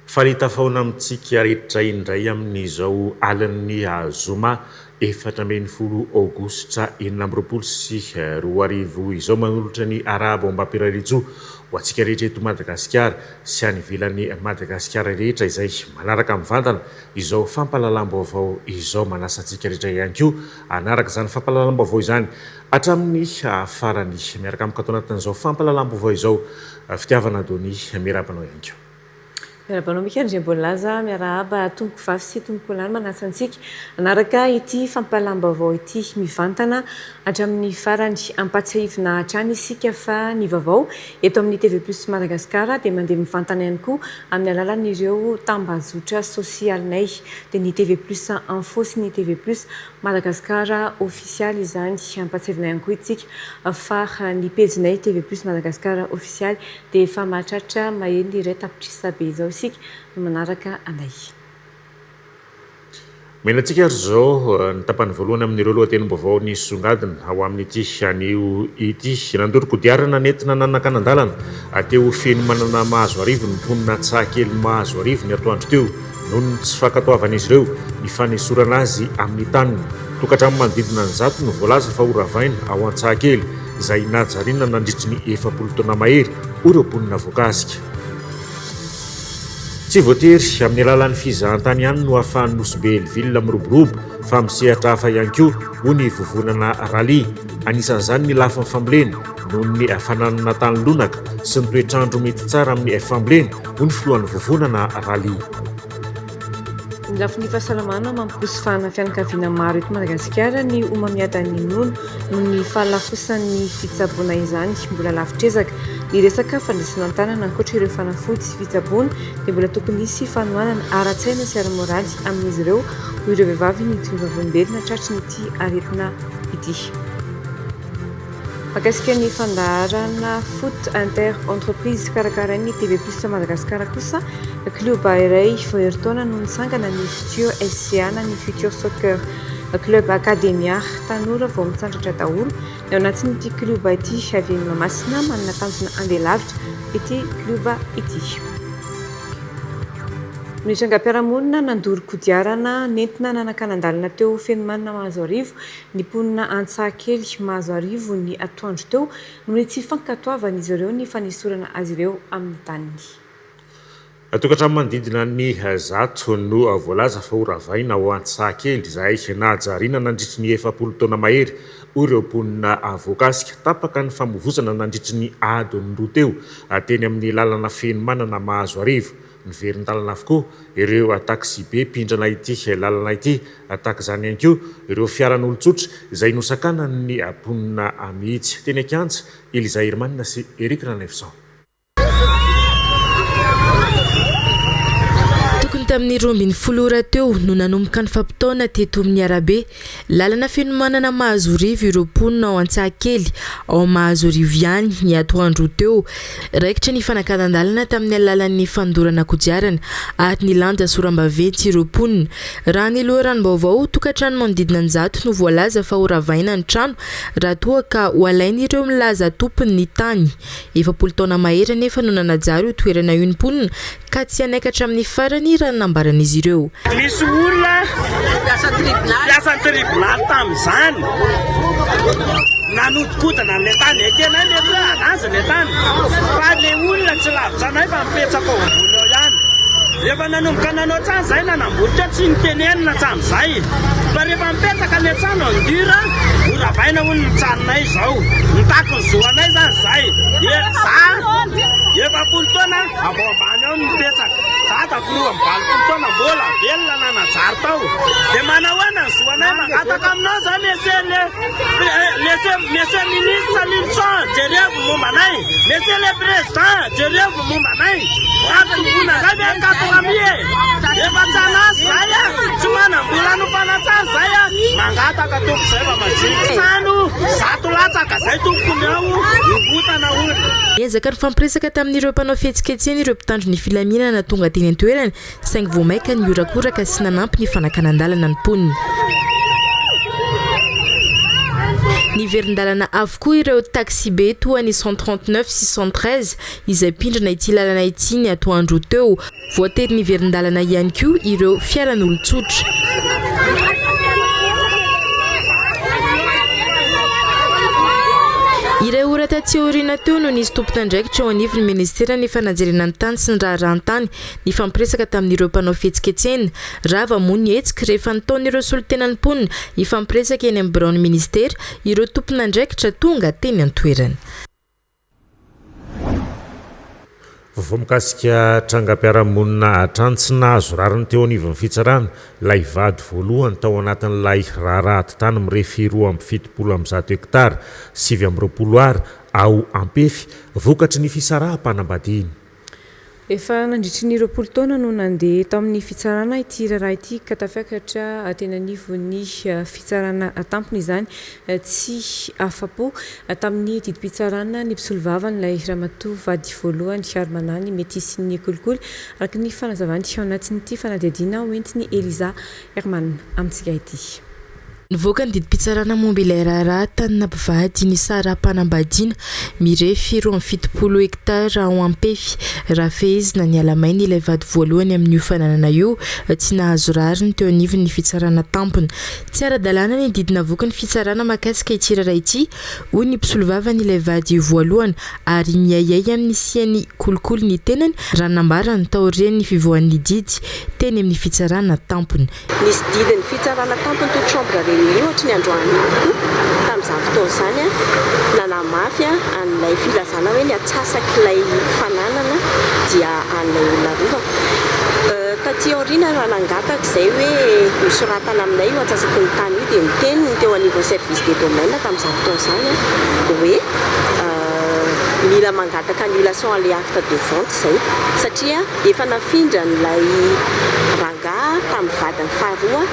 Farita faona amintsika rehetra indray amin'izao alan'ny zoma 14 aogositra 2024 izao manolotra ny arabo ambapirarijo ho antsika rehetra eto Madagasikara sy any ivelany Madagasikara rehetra izay manaraka mivantana izao fampahalalam-baovao izao manasa antsika rehetra ihany koa anaraka izany fampahalalam-baovao izany hatramin'ny farany miaraka amin'ny katao anatin'izao fampahalalam-baovao izao fitiavana Dony miarabanao ihany koa. Miarabanao Mikandriambolaza miarahaba tompoko vavy sy tompoko lahy manasa antsika anaraka ity fampahalalam-baovao ity mivantana hatramin'ny farany ampatsiahivina hatrany isika fa ny vaovao eto amin'ny TV+ Madagasikara dia mandeha mivantana ihany koa amin'ny alalan'ireo tambazotra sosialinay dia ny TV+ Info sy ny TV+ Madagasikara official izany ampatsiahivina ihany koa itsika fa ny pejinay TV+ Madagasikara official dia efa mahatratra maheno iray tapitrisa be izao isika manaraka anay. Menantsika ary zao ny tapany voalohany amin'ireo lohatenim-baovao ny songadina ao amin'ity anio ity nandoro kodiarana nentina nanankanandalana ateo feno manana mahazo arivo ny mponina tsahakely mahazo arivo ny atoandro teo noho ny tsy fankatoavan'izy ireo ny fanesorana azy amin'ny taniny tokatrano manodidina ny zato no voalaza fa horavaina ao Antsahakely izay najariana nandritry ny 40 taona mahery ireo mponina voakasika. Tsy voatery amin'ny alalan'ny fizahantany ihany no ahafahan'ny Nosy Belleville miroborobo fa misehatra hafa ihany koa ho ny vovonana rally. Anisan'izany ny lafiny fambolena noho ny fananana tany lonaka sy ny toetrandro mety tsara amin'ny fambolena ho ny filohan'ny vovonana rally. Ny lafiny fahasalamana mampiposy fianakaviana maro eto Madagasikara ny omamiadan'ny nono noho ny fahalafosan'ny fitsaboana izany mbola lafitrezaka. Ny resaka fandraisana an-tanana ankoatra ireo fanafody sy fitsaboana dia mbola tokony hisy fanohanana ara-tsaina sy ara-moraly amin'izy ireo ho ireo vehivavy ny tovovavolombelona tratry n'ity aretina ity. Mahakasika ny fandaharana foot inter entreprise karakarain'ny TV+ Madagasikara kosa kluba iray voaheritaona no nitsangana ny Futur SCA na ny Futur Soccer club académia tanora vao mitsandratra daholo ny ao anatin'ity kluba ity avy ny Mahamasina manana tanjona andeha lavitra ity kluba ity. Ny trangam-piarahamonina nandoro kodiarana nentina nanankanandalana teo feno manana mahazo arivo ny mponina Antsahakely mahazo arivo ny atoandro teo noho ny tsy fankatoavan'izy ireo ny fanesorana azy ireo amin'ny taniny. Tokatrano manodidina ny zato no voalaza fa horavaina ao Antsahakely izay najariana nandritry ny 40 taona mahery ireo mponina voakasika tapaka ny famovozana nandritry ny adiny roa teo teny amin'ny lalana feno manana mahazo arivo. Ny verin-dalana avokoa ireo taxi be pindrana ity lalana ity tahaka izany ihany koa ireo fiaran'olon-tsotra izay nosakana ny mponina mihitsy teny Akianja Eliza Hermanina sy Eric Ranevson. Tamin'ny 20 teo no nanomboka ny fampitaona teto amin'ny arabe lalana feno manana mahazo arivo ireo mponina ao Antsahakely ao mahazo arivo ihany ny atoandro teo raikitra ny fanankanan-dalana tamin'ny alalan'ny fandorana kodiarana ary ny lanja sorambaventy ireo mponina raha ny loharanom-baovao tokatrano manodidina ny zato no voalaza fa horavaina ny trano raha toa ka ho alainy ireo milaza tompony ny tany 40 taona mahery nefa no nanajary ho toerana io ny mponina ka tsy anaikatra amin'ny farany raha nambaran'izy ireo. Misy olona piasa tribunal tamin'izany nanodikodana le tany ekena le anazy le tany fa le olona tsy lavitra anay fa mipetsaka ao ambony ao ihany rehefa nanomboka nanao trano izay nanamboatra tsy nitenenina hatramin'izay fa rehefa mipetsaka le trano andira horavaina hono ny tranonay izao nitako ny zoanay zany izay efa 40 taona abo ambany ao nipetsaka zatako 20 taona mbola velona nanajary tao dia manahoana ny zoanay mangataka aminao zao monsieur ministre Lilson jereko momba anay monsieur le président jereko momba anay atombona zay be 80 000 efa tsanasa toko zay fa majika trano zato latsaka zay tompony ao ingotana olo ezaka ny fampiresaka tamin'ireo mpanao fihetsiketseny ireo mpitandro ny filaminana tonga teny an-toerana saingy vao maika ny orakoraka sy nanampy ny fanakanan-dalana ny mponiny ny verin-dalana avokoa ireo taxi be toa ny 139 613 izay mpindrana ity lalana ity ny atoandro teo voatery ny verin-dalana ihany koa ireo fiaran'olon-tsotra ireo ora taty aoriana teo no nisy tompon'andraikitra ao anivon'ny ministera ny fananjerena ny tany sy ny raharahantany ny fampiresaka tamin'ireo mpanao fihetsiketsena rava moa ny hetsika rehefa nataon'ireo solotenany mponina ifampiresaka eny amin'ny biraon'ny ministera ireo tompon'andraikitra tonga teny an-toerana vao mikasika trangam-piarahamonina atrantsy nahazo rariny teo anivon'ny fitsarana lay vady voalohany tao anatin'ilay raharaty tany mirefy 2.70 hektara 7.20 ary ao ampefy vokatry ny fisaraha-panambadiany efa nandritry ny 20 taona no nandeha tao amin'ny fitsarana ity raharaha ity ka tafiakatra tena anivon'ny fitsarana tampony izany tsy afapo tamin'ny didim-pitsarana ny mpisolovava n'ilay ramatoa vady voalohany Armanany mety sy ny kolikoly araka ny fanazavany ao anatin'ity fanadihadiana hoentiny Eliza Herman amintsika ity nivoaka ny didim-pitsarana momba ilay raharaha tany nampivady ny saraham-panambadiana mirefy 2.70 hektara ao ampefy raha fehezina ny alamainy ilay vady voalohany amin'ny fananana io tsy nahazo rariny teo anivon'ny fitsarana tampony tsy ara-dalàna ny didina voaka ny fitsarana makasika ity raharaha ity hoy ny mpisolovava n'ilay vady voalohany ary miayay amin'ny siany kolikoly ny tenany raha nambarany taorian'ny fivoan'ny didy teny amin'ny fitsarana tampony nisy didiny fitsarana tampony to chambre ohatra ny androany tamin'izany fotoana izany nanamafy an'ilay filazana hoe ny atsasaky ilay fananana dia an'ilay olona roa taty aoriana raha nangataka izay hoe misoratana aminay io atsasaky ny tany io dia miteniny teo anivon'ny service de domaine tamin'izany fotoana izany hoe mila mangataka annulation à l'acte de vente izay satria efa nafindra n'ilay rangahy tamin'ny vadiny faharoa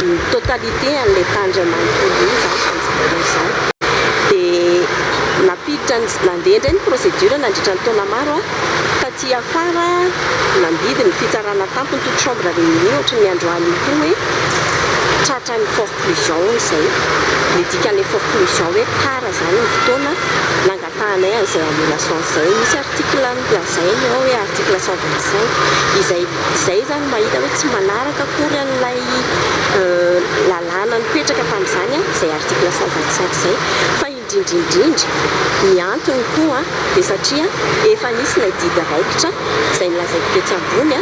ny totalité an'ilay tandra manontolo io zany tamin'izany izany dia napiditra nandeha indray ny procédure nandritra ny taona maro taty afara nambidy ny fitsarana tampony toute chambre réunie ohatra ny androany io koa hoe tratra ny forclusion izay nidikan'ilay forclusion hoe tara zany ny fotoana nangatanay an'izay annulation izay misy article milazainy ao hoe article 125 izay zany mahita hoe tsy manaraka akory an'ilay lalàna nipetraka tamin'izany izay article 125 izay fa indrindrindrindra ny antony koa dia satria efa nisy ilay didy raikitra izay nilazaiko tetsy ambony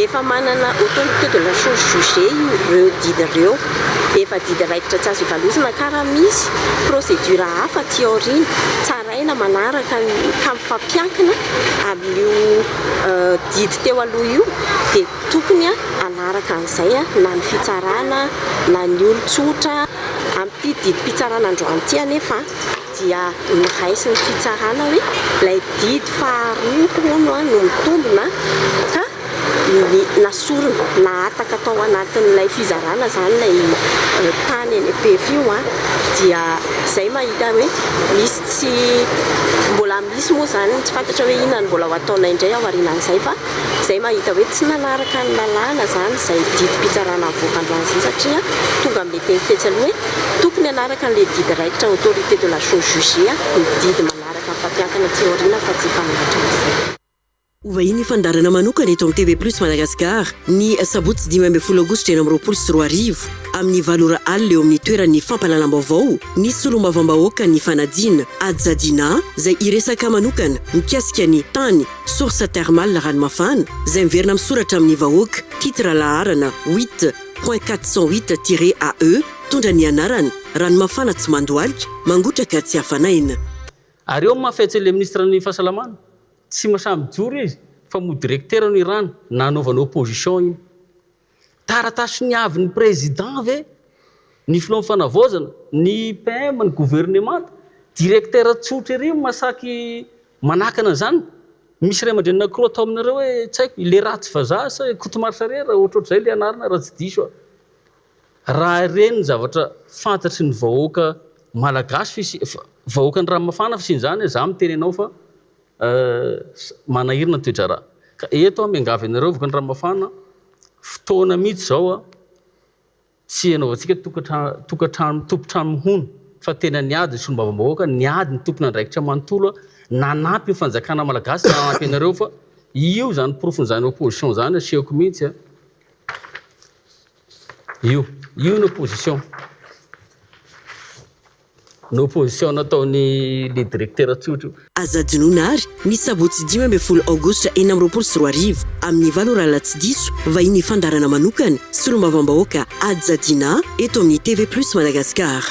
efa manana autorité de la chose jugée ireo didy ireo efa didy raikitra tsy azo ivalozana karaha misy procédure hafa ty aoriana tsaraina manaraka ka mifampiankina amin'io didy teo aloha io dia tokony anaraka an'izay na ny fitsarana na ny olon-tsotra amin'ity didim-pitsarana androany ity anefa dia niraisy ny fitsarana hoe ilay didy faharoa no mitombona ka nasorona nahataka tao anatin'ilay fizarana zany ilay tany any PF io dia izay mahita hoe misy tsy mbola misy moa zany tsy fantatra hoe inona ny mbola ho ataonay indray ao aorianan'izay fa izay mahita hoe tsy nanaraka ny lalàna zany izay didim-pitsarana avoakandroany izay satria tonga amin'ilay tenitetsy aloha hoe tokony anaraka n'ilay didy raikitra autorité de la chose jugée ny didy manaraka ny fampiankana ty aoriana fa tsy fananatra izay Uvahiny fandarana manokana eto amin'ny TV Plus Madagascar ny sabotsy 15 aogositra 2024 amin'ny valora alina eo amin'ny toeran'ny fampalalam-baovao ny solomavambahoaka ny fanadina Adzadina izay iresaka manokana mikasika ny tany source thermale ranomafana izay miverina misoratra amin'ny vahoaka titre laharana 8.408-AE tondra ny anarana ranomafana tsy mandoalika mangotraka tsy hafanaina ary eo mahafaitsy le ministre ny fahasalamana tsy masamby joro izy fa mo directeur ny rano nanaovana opposition iny taratasy ny avy ny président ve ny filao fanavozana ny PM ny gouvernement directeur tsotra ery masaky manakana zany misy ray aman-drenina kro atao aminareo hoe tsy haiko le ratsy vazaha sa kotomarsarera ohatrohatr'izay le anarina raha tsy diso raha reny zavatra fantatry ny vahoaka malagasy vahoaka ny Ranomafana fisin'izany za miteny anao fa manahirina toedrara ka eto miangavy anareo voka ny Ranomafana fotoana mihitsy zao tsy anaovantsika tompotrano mihony fa tena niady ny solombavambahoaka niady ny tompona andraikitra manontolo nanampy ny fanjakana malagasy nanampy anareo fa io zany profon'izany opposition zany asehoko mihitsy io ny opposition nataony le directeur tsotro azadinoana ary ny sabotsy 12 aogostra 2024 amin'ny valora latsidiso vahiny fandarana manokana solombavambahoaka Adzadina eto amin'ny TV+ Madagascar.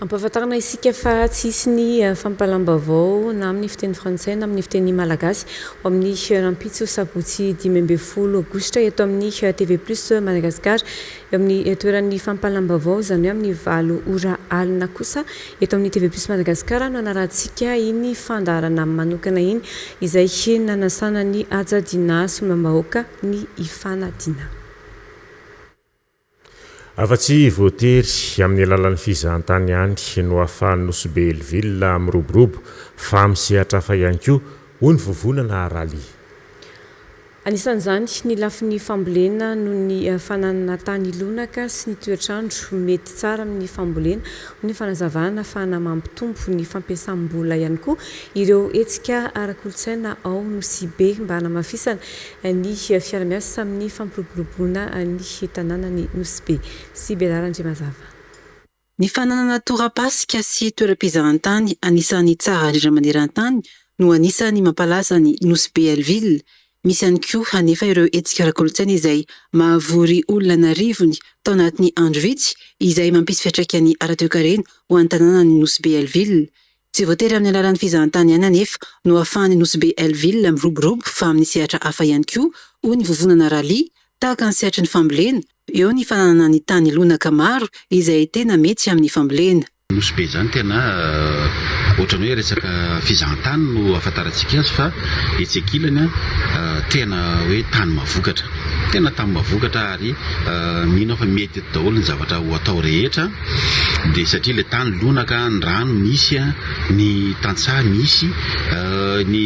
Ampahafantarana isika fa tsisy ny fampalambavao na amin'ny fiteny frantsay na amin'ny fiteny malagasy amin'ny rampitso sabotsy 12 aogostra eto amin'ny TV+ Madagascar amin'ny toeran'ny fampalambavao izany hoe amin'ny 7 ora alina kosa eto amin'ny TV+ Madagascar no anarantsika iny fandarana manokana iny izay nanasana ny Adzadina solombavambahoaka ny Ifanadina. Afa-tsy voatery amin'ny alalan'ny fizahantany ihany no ahafahan'ny Nosy Belleville miroborobo fa misehatra hafa ihany koa ho ny vovonana rally. Anisan'izany ny lafin'ny fambolena noho ny fananana tany lonaka sy ny toetrandro mety tsara amin'ny fambolena ny fanazavana ahafahana mampitombo ny fampiasam-bola ihany koa ireo hetsika ara-kolontsaina ao Nosy be mba hanamafisana ny fiara-miasa amin'ny fampiroboroboana ny tanànany Nosy be. Sy Belarandry mazava. Ny fananana torapasika sy toeram-pizahantany anisan'ny tsara indrindra maneran-tany no anisan'ny mampalaza ny Nosy Belleville. Misy ihany koa hanefa ireo hetsika ara-kolontsaina izay mahavory olona narivony tao anatin'ny andro vitsy izay mampisy fiantraikany ara-toe-karena ho an'ny tanànany Nosy Belleville. Tsy voatery amin'ny alalan'ny fizahantany ihany anefa no ahafahan'ny Nosy Belleville miroborobo fa amin'ny sehatra hafa ihany koa ho ny vovonana rally tahaka ny sehatry ny fambolena eo ny fananana ny tany lonaka maro izay tena mety amin'ny fambolena. Nosy be zany tena ohatrany hoe resaka fizahantany no ahafantarantsika azy fa etsekilany tena hoe tany mavokatra ary mino fa mety daholo ny zavatra ho atao rehetra dia satria le tany lonaka ny rano misy ny tantsaha misy ny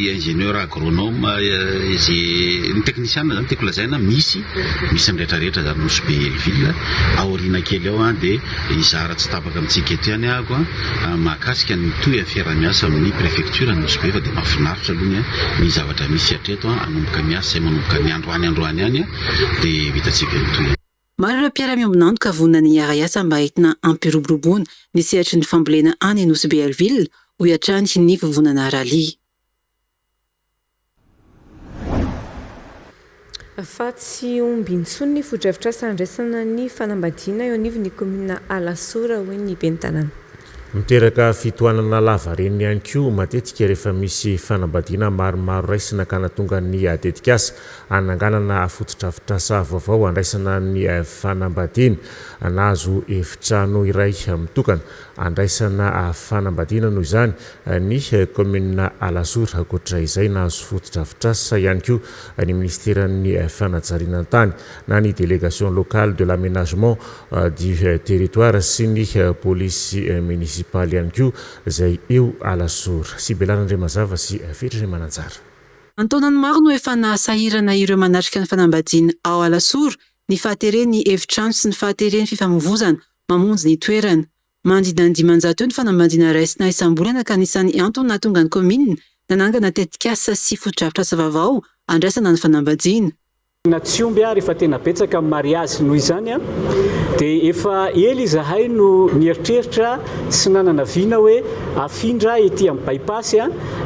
ingénieur agronome ny technicienne zany tiako lazaina misy ny rehetrarehetra zany Nosy Belleville aoriana kely ao dia izara tsy tapaka amintsika eto ihany ako mahakasika ny toy fiara-miasa amin'ny préfecture Nosy be fa dia mahafinaritra aloha ny zavatra misy hatreto anomboka miasa izay manomboka ny androany ihany dia vitantsika toy. Maro ireo mpiara-miombonandro vonona ny ara-iasa mba entina ampiroboroboana ny sehatry ny fambolena any Nosy Belleville ho hiatrany ny vovonana rally. Fa tsy omby intsony ny fodrafitrasa andraisana ny fanambadiana eo anivon'ny komina Alasora hoy ny ben'ny tanàna. Miteraka fitohanana lava reny ihany koa matetika rehefa misy fanambadiana maromaro raisina ka natonga ny tetikasa ananganana fotodrafitrasa vaovao andraisana ny fanambadiana nazo efitrano iray mitokana andraisana fanambadiana noho izany ny komina Alasora ankoatra izay nazo fotodrafitrasa ihany koa ny ministeran'ny fanajarinan-tany na ny délégation locale de l'aménagement du territoire sy ny police municipale ihany koa izay eo Alasora. Sy Belarandre mazava sy Fetrany Mananjara. Antonany maro no efa nasahirana ireo manatrika ny fanambadiana ao Alasora ny fahatereny efitrano sy ny fahatereny fifamoivoizana mamonjy ny toerana. Mandritra 500 ny fanambadiana raisina isam-bolana ka anisan'ny antony nahatonga ny komina nanangana tetikasa sy fotodrafitrasa vaovao andraisana ny fanambadiana. Na tsy omby rehefa tena betsaka amin'ny mariazy noho izany dia efa ely izahay no nieritreritra sy nanana viana hoe afindra ety amin'ny bypass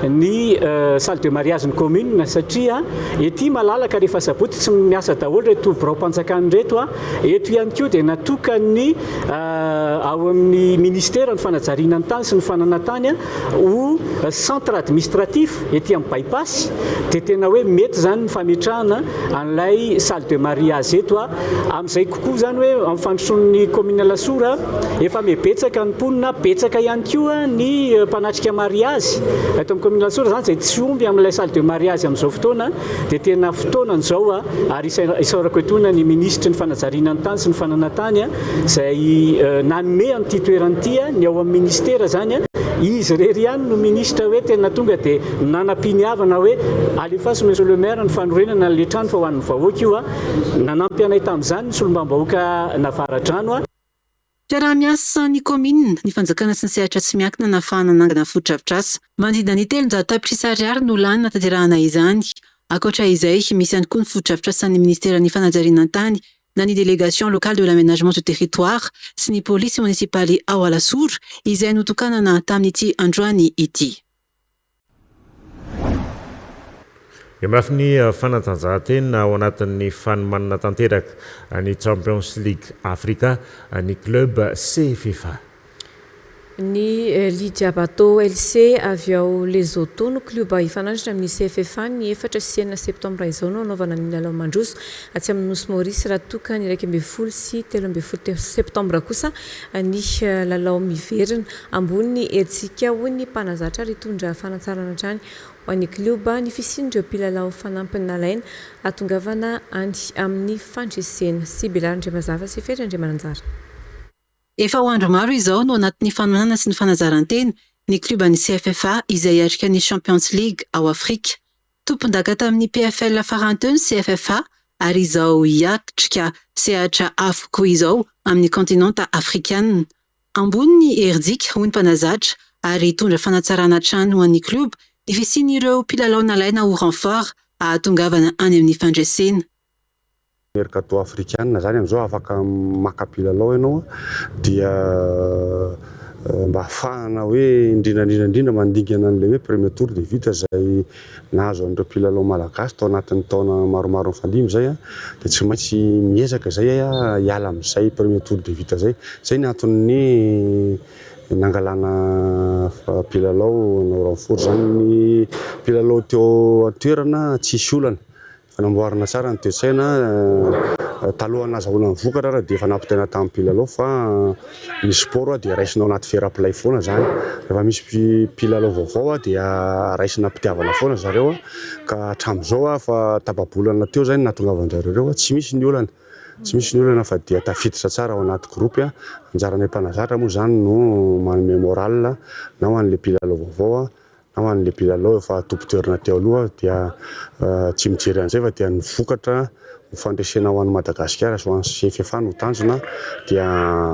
ny salle de mariage ny commune satria ety malalaka rehefa sabotsy tsy miasa daholo reto birao-panjakany reto eto ihany koa dia natokany ao amin'ny ministère ny fanajariana ny tany sy ny fananantany ho centre administratif ety amin'ny bypass dia tena hoe mety zany ny fametrahana an'ilay an'ilay salle de mariage eto amin'izay kokoa zany hoe amin'ny fandrosoan'ny commune Lasora efa mibetsaka ny mponina, betsaka ihany koa ny mpanatrika mariage eto amin'ny commune Lasora zany izay tsy omby amin'ilay salle de mariage amin'izao fotoana dia tena fotoana izao ary isaorako etoana ny ministra ny fanajariana ny tany sy ny fananantany izay nanome an'ity toerany ny ao amin'ny ministera zany izy rery ihany no ministra hoe tena tonga dia nanam-piniavana hoe alefaso monsieur le maire ny fanorenana n'le trano fa ho an'ny vahoaka io nanampy anay tamin'izany ny solombam-bahoaka navara-drano Fiaraha-miasa ny commune ny fanjakana sy ny sehatra tsy miankina nahafahana nangana foto-drafitrasa mandrindra ny 300 tapitrisa ariary no lany natanterahana izany. Ankoatra izay misy ihany koa ny foto-drafitrasa ny ministera ny fanajariana tany na ny délégation locale de l'aménagement du territoire sy ny police municipaly ao Lasora izay notokanana tamin'ity androany ity. Mafy ny fanatanjahantena ao anatin'ny fanomanana tanteraka ny Champions League Africa ny club CFFA. Ny Lydia Bateau LC avy ao Lesotho no kluba ifanandratra amin'ny CFFA ny 4 septambra izao no anaovana ny lalao mandroso atsy amin'ny Nosy Maurice raha toka ny 12 sy 13 septambra kosa ny lalao miverina ambony herintsika ho ny mpanazatra ritondra fanatsarana trany ho an'ny kluba ny fisin'ireo mpilalao fanampiny nalaina atongavana amin'ny fandresena sy Belarandre Mazava sy Fedra Mananjara. Efa ho andro maro izao no anatin'ny fanonana sy ny fanazarantena ny kluban'ny CFFA izay hiatrika ny Champions League ao Afrika. Tompon-daka tamin'ny PFL faranteny CFFA ary izao hiatrika sehatra hafa koa izao amin'ny kontinanta afrikanina. Ambony ny herintsika ho ny mpanazatra ary hitondra fanatsarana trano ho an'ny kluba ny fisian'ireo mpilalao nalaina ho renfort ahatongavana any amin'ny fandresena. Mercato africaine zany amizao afaka maka mpilalao ianao dia mba ahafahana hoe indrindrandrindra mandingana an'ilay hoe premier tour de vita zay nahazo an'ireo mpilalao malagasy tao anatin'ny taona maromaro mifandimby zay dia tsy maintsy miezaka zay hiala amin'izay premier tour de vita zay ny anton'ny nangalana mpilalao no renfort zany ny mpilalao teo an-toerana tsisy olana fanamboarana tsara ny toe-tsaina taloha nazahoana ny vokatra raha dia efa nampitaina tamin'ny mpilalao fa ny sport dia raisinao anaty fair-play foana zany rehefa misy mpilalao vaovao dia raisina mpitiavana foana zareo ka hatramin'izao fa tapabolana teo zany nahatongavan-jareo reo tsy misy ny olana fa dia tafiditra tsara ao anaty groupe anjaranay mpanazatra moa zany no manome moral na ho an'ilay mpilalao vaovao na ho an'ilay mpilalao efa tompo-toerana teo aloha dia tsy mijery an'izay fa dia ny vokatra ho fandresena ho an'ny Madagasikara so an'ny CFFA no tanjona dia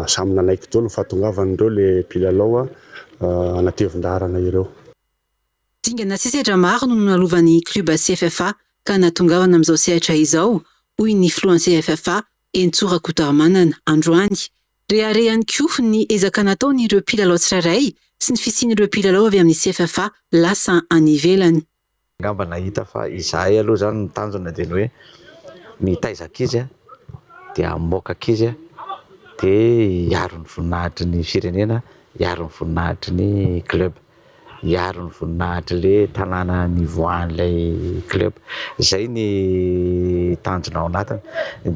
samy nanaiky daholo fahatongavan'ireo le mpilalao anatevin-darana ireo. Dingana sesatra maro no nalovan'ny kluba CFFA ka natongavana amin'izao sehatra izao hoy ny filohan'ny CFFA Entsora Kotarmanana androany. Reharehany koa ny ezaka nataon'ireo mpilalao tsirairay sy ny fisian'ireo mpilalao avy amin'ny CFFA lasa any ivelany. Ngamba nahita fa izahay aloha zany ny tanjona dia ny hoe mitaizaka izy dia moaka izy dia hiaro ny voninahitry ny firenena, hiaro ny voninahitry ny club, hiaro ny voninahitry le tanàna nivoahan'ilay club. Izay ny tanjona ao anatiny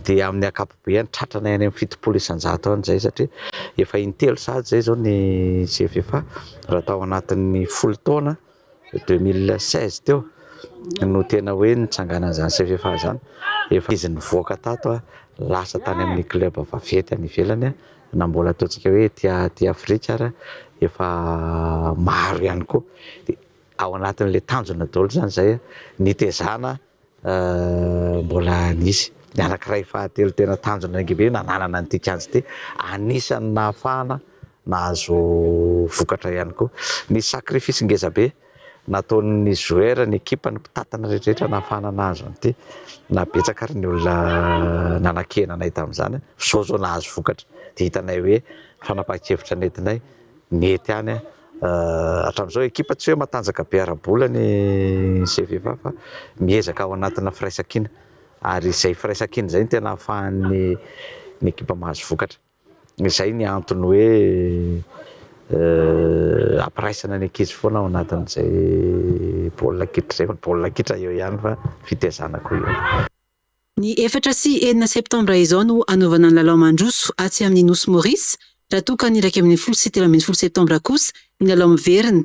dia amin'ny ankapobeny tratranay any amin'ny 700 any zay satria efa intelo sady zay zao ny CFFA raha tao anatin'ny 10 taona 2016 teo no tena hoe nitsanganan'izany CFFA zany efa izy nivoaka tato lasa tany amin'ny club vaventy any ivelany na mbola ataontsika hoe ty Afrika ara efa maro ihany koa dia ao anatin'le tanjona daholo zany zay nitezana mbola nisy ny anankiray fahatelo tena tanjona lehibe nananana an'ity kianjo ity anisan'ny nahafahana nahazo vokatra ihany koa ny sacrifice ngezabe nataon'ny joueur ny ekipa ny mpitatana rehetrarehetra nahafahana nahazo an'ity na betsaka ary ny olona nanakena anay tamin'izany zao nahazo vokatra dia hitanay hoe fanapahan-kevitra nentinay nety any hatramin'izao ekipa tsy hoe matanjaka be ara-bola ny CFFA fa miezaka ao anatina firaisan-kina ary izay firaisan-kina izay no tena ahafahan'ny ekipa mahazo vokatra. Izay ny antony hoe ampiraisana ny ankizy foana ao anatin'izay baolina kitra izay baolina kitra eo ihany fa fitezanako io. Ny 4 sy 9 septambra izao no anaovana ny lalao mandroso atsy amin'ny nosy Maurice, raha toa ka ny 1 sy 13 septambra kosa ny lalao miverina.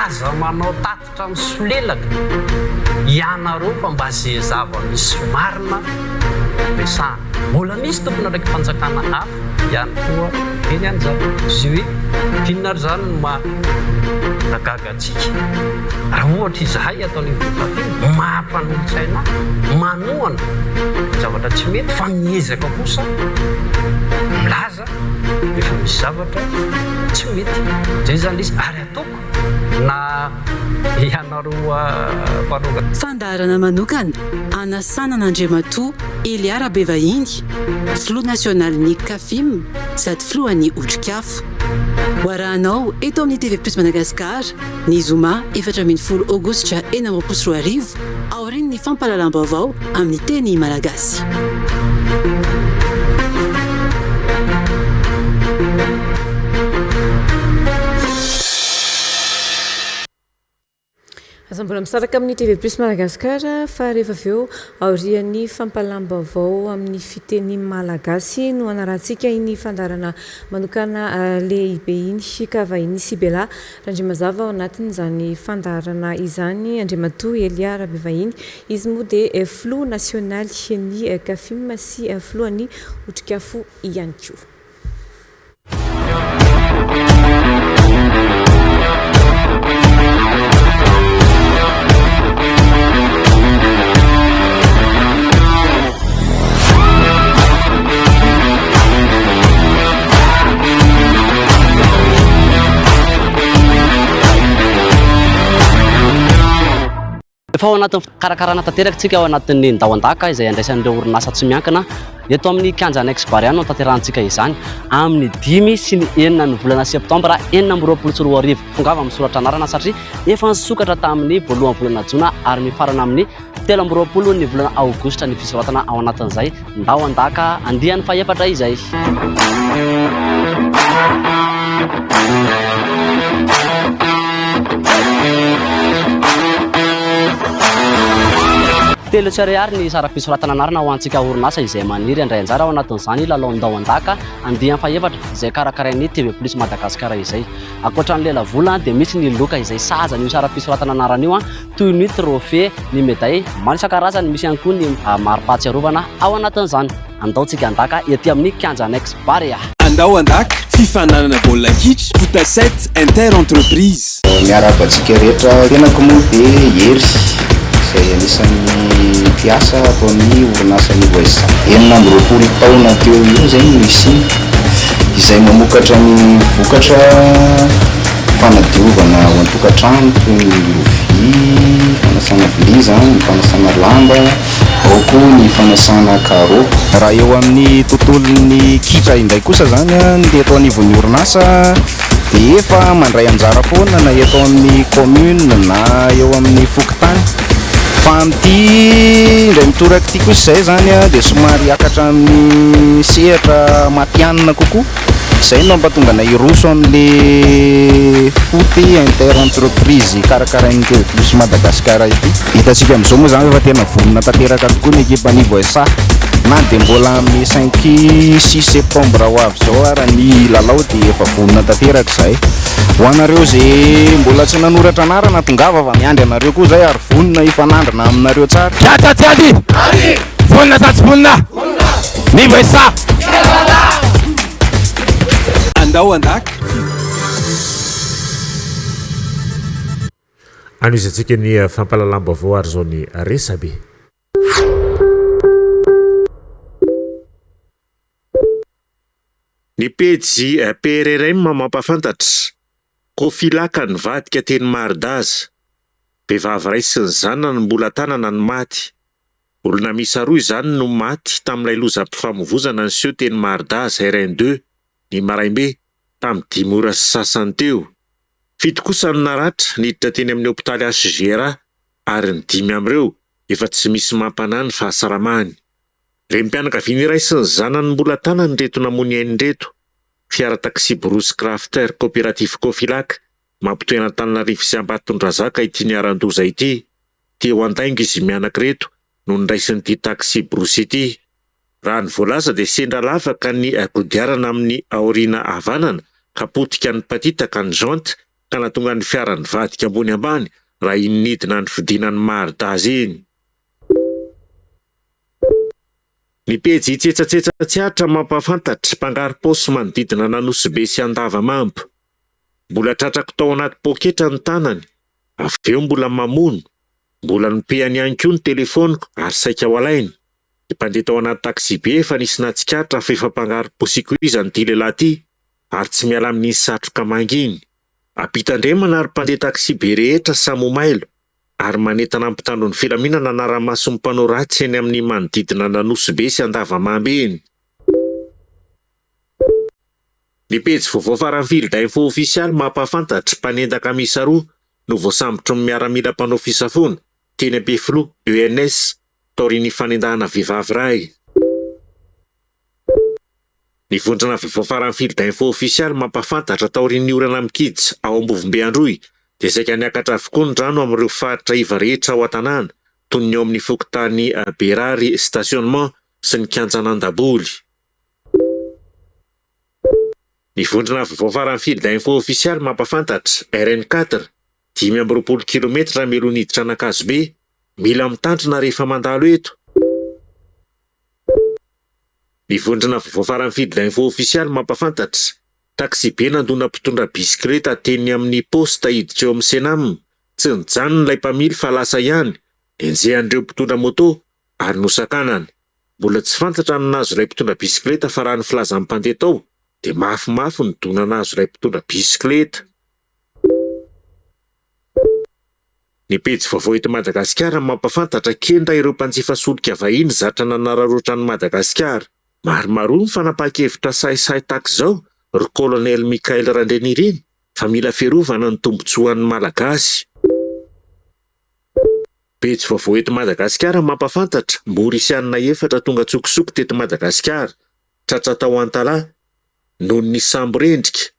Aza manao tatitra ny solelaka ianareo fa mba zay zava misy marina besana mbola misy tompona raiky fanjakana hafa ihany koa teny an'izany izy hoe fihinary zany no mahagaga atsika raha ohatra izahay ataony vokafiny mampanolo-tsaina manoana zavatra tsy mety fa miezaka kosa milaza efa misy zavatra tsy mety zay zany izy ary ataoko na ianareo mparoga fandarana manokana anasana n'Andriamatoa Eliara Bevahiny, filoha nasionalin'ny CAFIM sady filohan'ny Otrikafo. Hoarahanao eto amin'ny TV Plus Madagasikara ny zoma 14 aogositra 2024 aorian'ny fampahalalam-baovao amin'ny teny malagasy. Mbola misaraka amin'ny TV Plus Madagasikara fa rehefa avy eo aorian'ny fampahalalam-baovao amin'ny fiteny malagasy no anarantsika iny fandarana manokana lehibe iny kavahiny Sibela Randrimazava ao anatin'izany fandarana izany Andriamatoa Eliara Bevahiny izy moa dia filoha nasionaly ny CAFIM sy filohan'ny Otrikafo ihany koa. Efa ao anatin'ny karakarana tanterakantsika ao anatin'ny ndao-andaka izay andraisan'ireo orinasa tsy miankina eto amin'ny kianja annexe Bariano no tanterahantsika izany amin'ny 5 sy ny 9 ny volana septambra 2024 tongava amin'ny soratra anarana satria efa nisokatra tamin'ny voalohan'ny volana jona ary mifarana amin'ny 13 ny volana aogositra ny fisoratana ao anatin'izay ndao-andaka andiany faefatra izay. Telo sy ariary ny sara-pisoratana anarana ho antsika orinasa izay maniry andray anjara ao anatin'izany lalao ndao-andaka andiany faefatra izay karakarain'ny TV Plus Madagasikara izay. Ankoatran'ny lela vola dia misy ny loka izay saza ny sara-pisoratana anarana io toy ny trophée, ny médaille maro isan-karazany, misy ihany koa ny mari-pahatsiarovana ao anatin'izany. Andaontsika andaka ety amin'ny kianja annexe Baria. Andao-andaka fifananana baolina kitra fota 7 inter-entreprise. Miarahaba antsika rehetra tenako moa dia hery izay anisan'ny mpiasa atao amin'ny orinasany voesa 20 taona teo io zay no isiny izay mamokatra ny vokatra fanadiovana ao an-tokantrano toy ny lovia, fanasana vilia, ny fanasana lamba, ao koa ny fanasana carreau. Raha eo amin'ny tontolon'ny kitra indray kosa zany dia eto anivon'ny orinasa dia efa mandray anjara foana na eto amin'ny commune na eo amin'ny fokotany. Fa amin'ity indray mitoraka ity kosa izay zany dia somary akatra amin'ny sehatra matianina kokoa. Izay no mampatonga anay iroso amin'le foty inter-entreprise karakarain'ny TV Plus Madagasikara ity. Hitantsika amin'izao moa zany efa tena vonona tanteraka tokoa ny ekipan'ny Voesa na dia mbola amin'ny 5-6 septambra ho avy izao ary ny lalao dia efa vonona tanteraka izay. Ho anareo izay mbola tsy nanoratra anarana tongava fa miandry anareo koa izay ary vonona ifanandrana aminareo tsara. Tsatsady! Vonona sa tsy vonona? Ny Voesa! Andao-andaka Anisantsika ny fampahalalam-baovao ary zao ny resabe. Ny pejy PRRM mampafantatra Kofilaka ny vadika teny Mardaza. Vehivavy iray sy ny zanany mbola tanana ny maty. Olona miisa roa izany no maty tamin'ilay lozam-pifamoivozana ny seho teny Mardaza RN2 ny maraimbe tamin'ny 10 ora sy sasany teo. 7 kosa ny naratra niditra teny amin'ny hopitaly HGR ary ny 5 amin'ireo efa tsy misy mampanany fahasaramany. Rempianakaviana iray sy ny zanany mbola tanany reto namony ainy reto. fiara taxi Bruce Crafter coopérative Cofilac mampitoena Antananarivo sy Ambatondrazaka ity niaran-doza ity. Tia ho antainga izy mianaka reto no niraisin'ity taxi Bruce ity. Raha ny voalaza dia sendra lavaka ny kodiarana amin'ny aoriana havanana ka potika ny patitaka ny jante ka nahatonga ny fiara nivadika ambony ambany raha inidina ny fidinany maridazy iny. Ny pejy itsetsatsetsatra tsiatra mampafantatra mpangary paosy manodidina Nanosy sy Andavamambo. Mbola tratrako tao anaty poketra ny tanany, avy eo mbola mamono, mbola nipehany ihany koa ny telefoniko ary saika ho alainy. Ny mpandeha tao anaty taxi be efa nisy natsikatra fa efa mpangary paosiko izany lehilahy ity ary tsy miala amin'iny satroka manginy. Ampitandremana ary mpandeha taxi be rehetra samy mailo ary manentana ampitandro ny filaminana anaramaso ny mpanao ratsy eny amin'ny manodidina Nanosy sy Andavamambo eny. Ny pejy vaovao farany firy info ofisialy mampafantatra mpanendaka miisa roa no voasambotry ny miaramila mpanao fisafona teny Ampefiloha ENS taorian'ny fanendahana vehivavy iray. Ny vondrona vaovao farany firy info ofisialy mampafantatra taorian'ny orana Mikitsy ao Ambovimbeandroy dia saika niakatra avokoa ny rano amin'ireo faritra iva rehetra ao an-tanàna toy ny ao amin'ny fokontany Berary stationnement sy ny Kianjanandaboly. Ny vondrona vaovao farany firy info ofisialy mampafantatra RN4 520 km meloniditra Anakazobe mila mitandrina rehefa mandalo eto. Ny vondrona vaovao farany firy info ofisialy mampafantatra taxi be nandona mpitondra bisikleta teny amin'ny posta hiditra eo amin'ny Senam, tsy nijanona ilay mpamily fa lasa ihany enjehan'ireo mpitondra moto ary nosakanana. Mbola tsy fantatra ny nazo ilay mpitondra bisikleta fa raha ny filazan'ny mpandeha tao dia mafimafy ny dona nazo ilay mpitondra bisikleta. Ny pejy vaovao eto Madagasikara mampafantatra kenda ireo mpanjifa solika vahiny zatra nanararoatra ny Madagasikara. Maromaro ny fanapakevitra saisay tax zao ry Colonel Mikael Randreniriny fa mila fiarovana ny tombotsoan'ny Malagasy. Pejy vaovao eto Madagasikara mampafantatra Maorisianina 4 tonga tsokosoko teto Madagasikara tratra tao Antalahy noho ny sambo rendrika.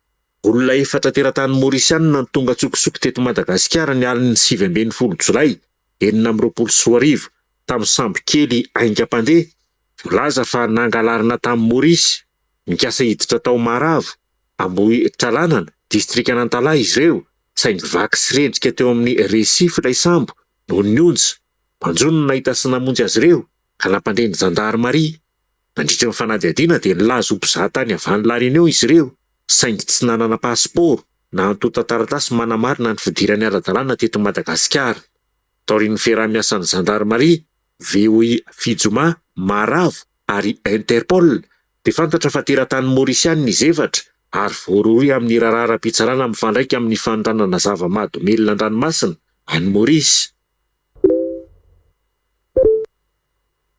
Olona 4 teratany Maorisianina ny tonga tsokosoko teto Madagasikara ny aliny 7 Jolay 2024 tamin'ny sambo kely aingam-pandeha. Volaza fa nangalarina tamin'ny Maorisy. Mikasa hiditra tao Maravo, Ambohy Tralanana, distrikana Antalahy izy ireo, saingy vaky sy rendrika teo amin'ny Resify ilay sambo noho ny onja. Mpanjono no nahita sy namonjy azy ireo ka nampandray ny Gendarmerie. Nandritra ny fanadihadiana dia nilaza ho mpizahatany avy any Larina eo izy ireo, saingy tsy nanana pasiporo na antota taratasy manamarina ny fidirany ara-dalàna teto Madagasikara. Taorian'ny fiaraha-miasan'ny Gendarmerie, VOI Fijoma, Maravo ary Interpol dia fantatra fa teratany Maorisianina izy 4 ary voarory amin'ny rarara-pitsarana mifandraika amin'ny fanondranana zava-mahadomelona an-dranomasina any Maorisy.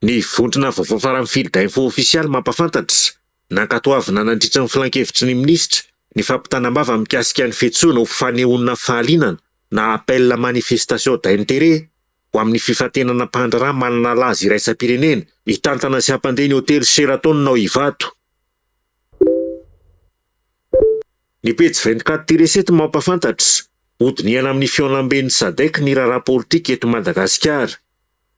Ny vondrona vaovao farany firy info ofisialy mampafantatra nankatoavina nandritra ny filan-kevitry ny minisitra ny fampitanam-bava mikasika ny fiantsoana ho fanehoana fahalinana na appel la manifestation d'intérêt ho amin'ny fifantenana mpandrara manana laza iraisam-pirenena hitantana sy hampandeha ny hôtely Sheraton nao Ivato. Ny pejy 24 Tireseto mampafantatra hodiniana amin'ny fionamben'ny SADC ny raharaha politika eto Madagasikara.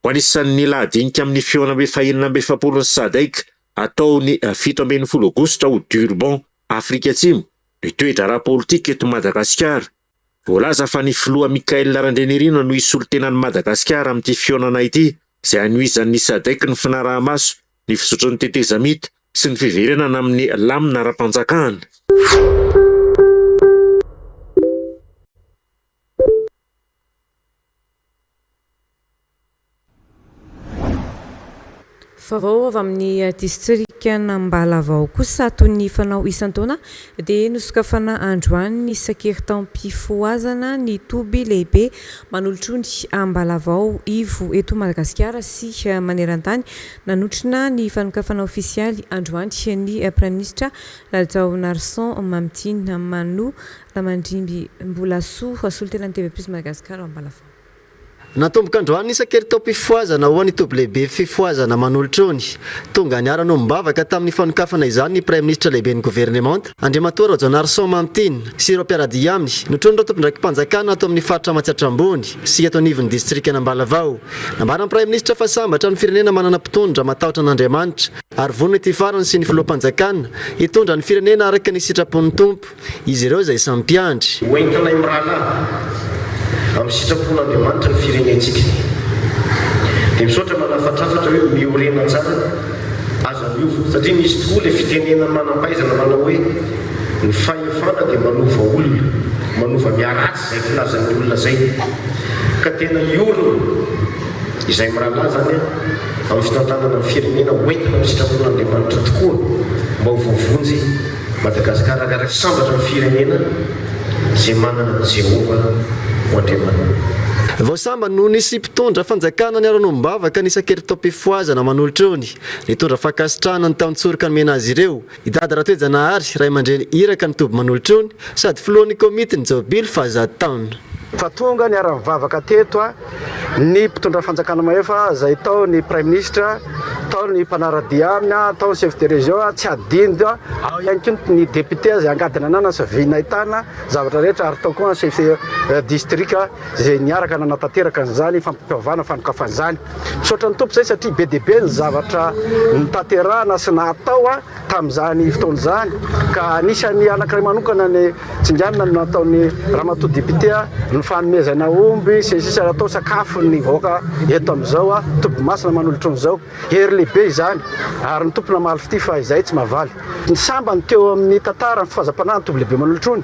Ho anisan'ny nilahadinika amin'ny fionambe fahinana ambe efapolon'ny SADC atao ny 17 Aogositra ho Durban, Afrika Atsimo ny toetra ara-politika eto Madagasikara. Voalaza fa ny filoha Mikael Randrenirina no isolo-tenan'ny Madagasikara amin'ity fionana ity izay anohizan'ny SADC ny finaraha-maso, ny fisotro ny tetezamita sy ny fiverenana amin'ny lamina ara-panjakana. Vaovao avy amin'ny distrika Nambalavao kosa toy ny fanao isan-taona dia nosokafana androany ny sakertam-pifoazana ny toby lehibe manolotro ny Ambalavao Ivo eto Madagasikara sy maneran-tany nanotrina ny fanokafana ofisialy androany ny praministra Rajao Narson Mamitine Mano Ramandrimby mbola soa solon-tenan'ny TV+ Madagasikara Ambalavao. natomboka androany isan-kery tao mpifoazana ho any toby lehibe fifoazana manolotrony tonga niarano mibavaka tamin'ny fanokafana izany ny premier ministre lehibe ny gouvernemanta Andriamatora Rajoanary Somamitiny sy ireo mpiarady aminy notrony ireo tompondrakim-panjakana atao amin'ny faritra Matsiatrambony sy ato anivon'ny distrika Anambalavao nambara ny premier ministre fa sambatra ny firenena manana mpitondra matahotra an'Andriamanitra ary vonona ity farany sy ny filoham-panjakana hitondra ny firenena araka ny sitrapon'ny tompo izy ireo izay samy mpiandry hoentina imrahalahy amin'ny sitrapon'Andriamanitra ny firenentsika dia misaotra manafatrafatra hoe miorena tsara aza miova satria misy tokoa ilay fitenena manam-pahaizana manao hoe ny fahefana dia manova olona manova miaratsy izay filazan'ny olona zay ka tena iorona izay mirahalahy zany amin'ny fitantanana ny firenena hoentina amin'ny sitrapon'Andriamanitra tokoa mba ho voavonjy Madagasikara araka sambatra ny firenena izay manana Jehova ho Andriamanitra. Vao samba no nisy mpitondra fanjakana niarano mibavaka nisan-kery tao mpifoazana manolotrony nitondra fankasitrahana ny taontsoroka nomena azy ireo idady Ratoejanahary Ray aman-dreny iraka ny toby manolotrony sady filohan'ny komity ny Jobily fahazady taona. Fa tonga niara-mivavaka teto ny mpitondra fanjakana maefa izay tao ny premier ministre tao ny mpanarady aminy tao ny chef de région tsy adino ao ihany koa ny député izay angadina anana saviana ahitana zavatra rehetra ary tao koa chef district izay niaraka nanatanteraka an'izany fampampiavana fanokafan'izany misaotra ny tompo izay satria be dia be ny zavatra nitanterahana sy natao tamin'izany fotoana izany ka anisan'ny anankiray manokana ny tsinganina no nataon'ny ramatoa député ny fanomezana omby sy sisa atao sakafo ny vahoaka eto amin'izao toby masina manolotra an'izao hery lehibe izany ary ny tompona malifity fa izay tsy mahavaly ny sambany teo amin'ny tantara ny fifazam-panahiny toby lehibe manolotrony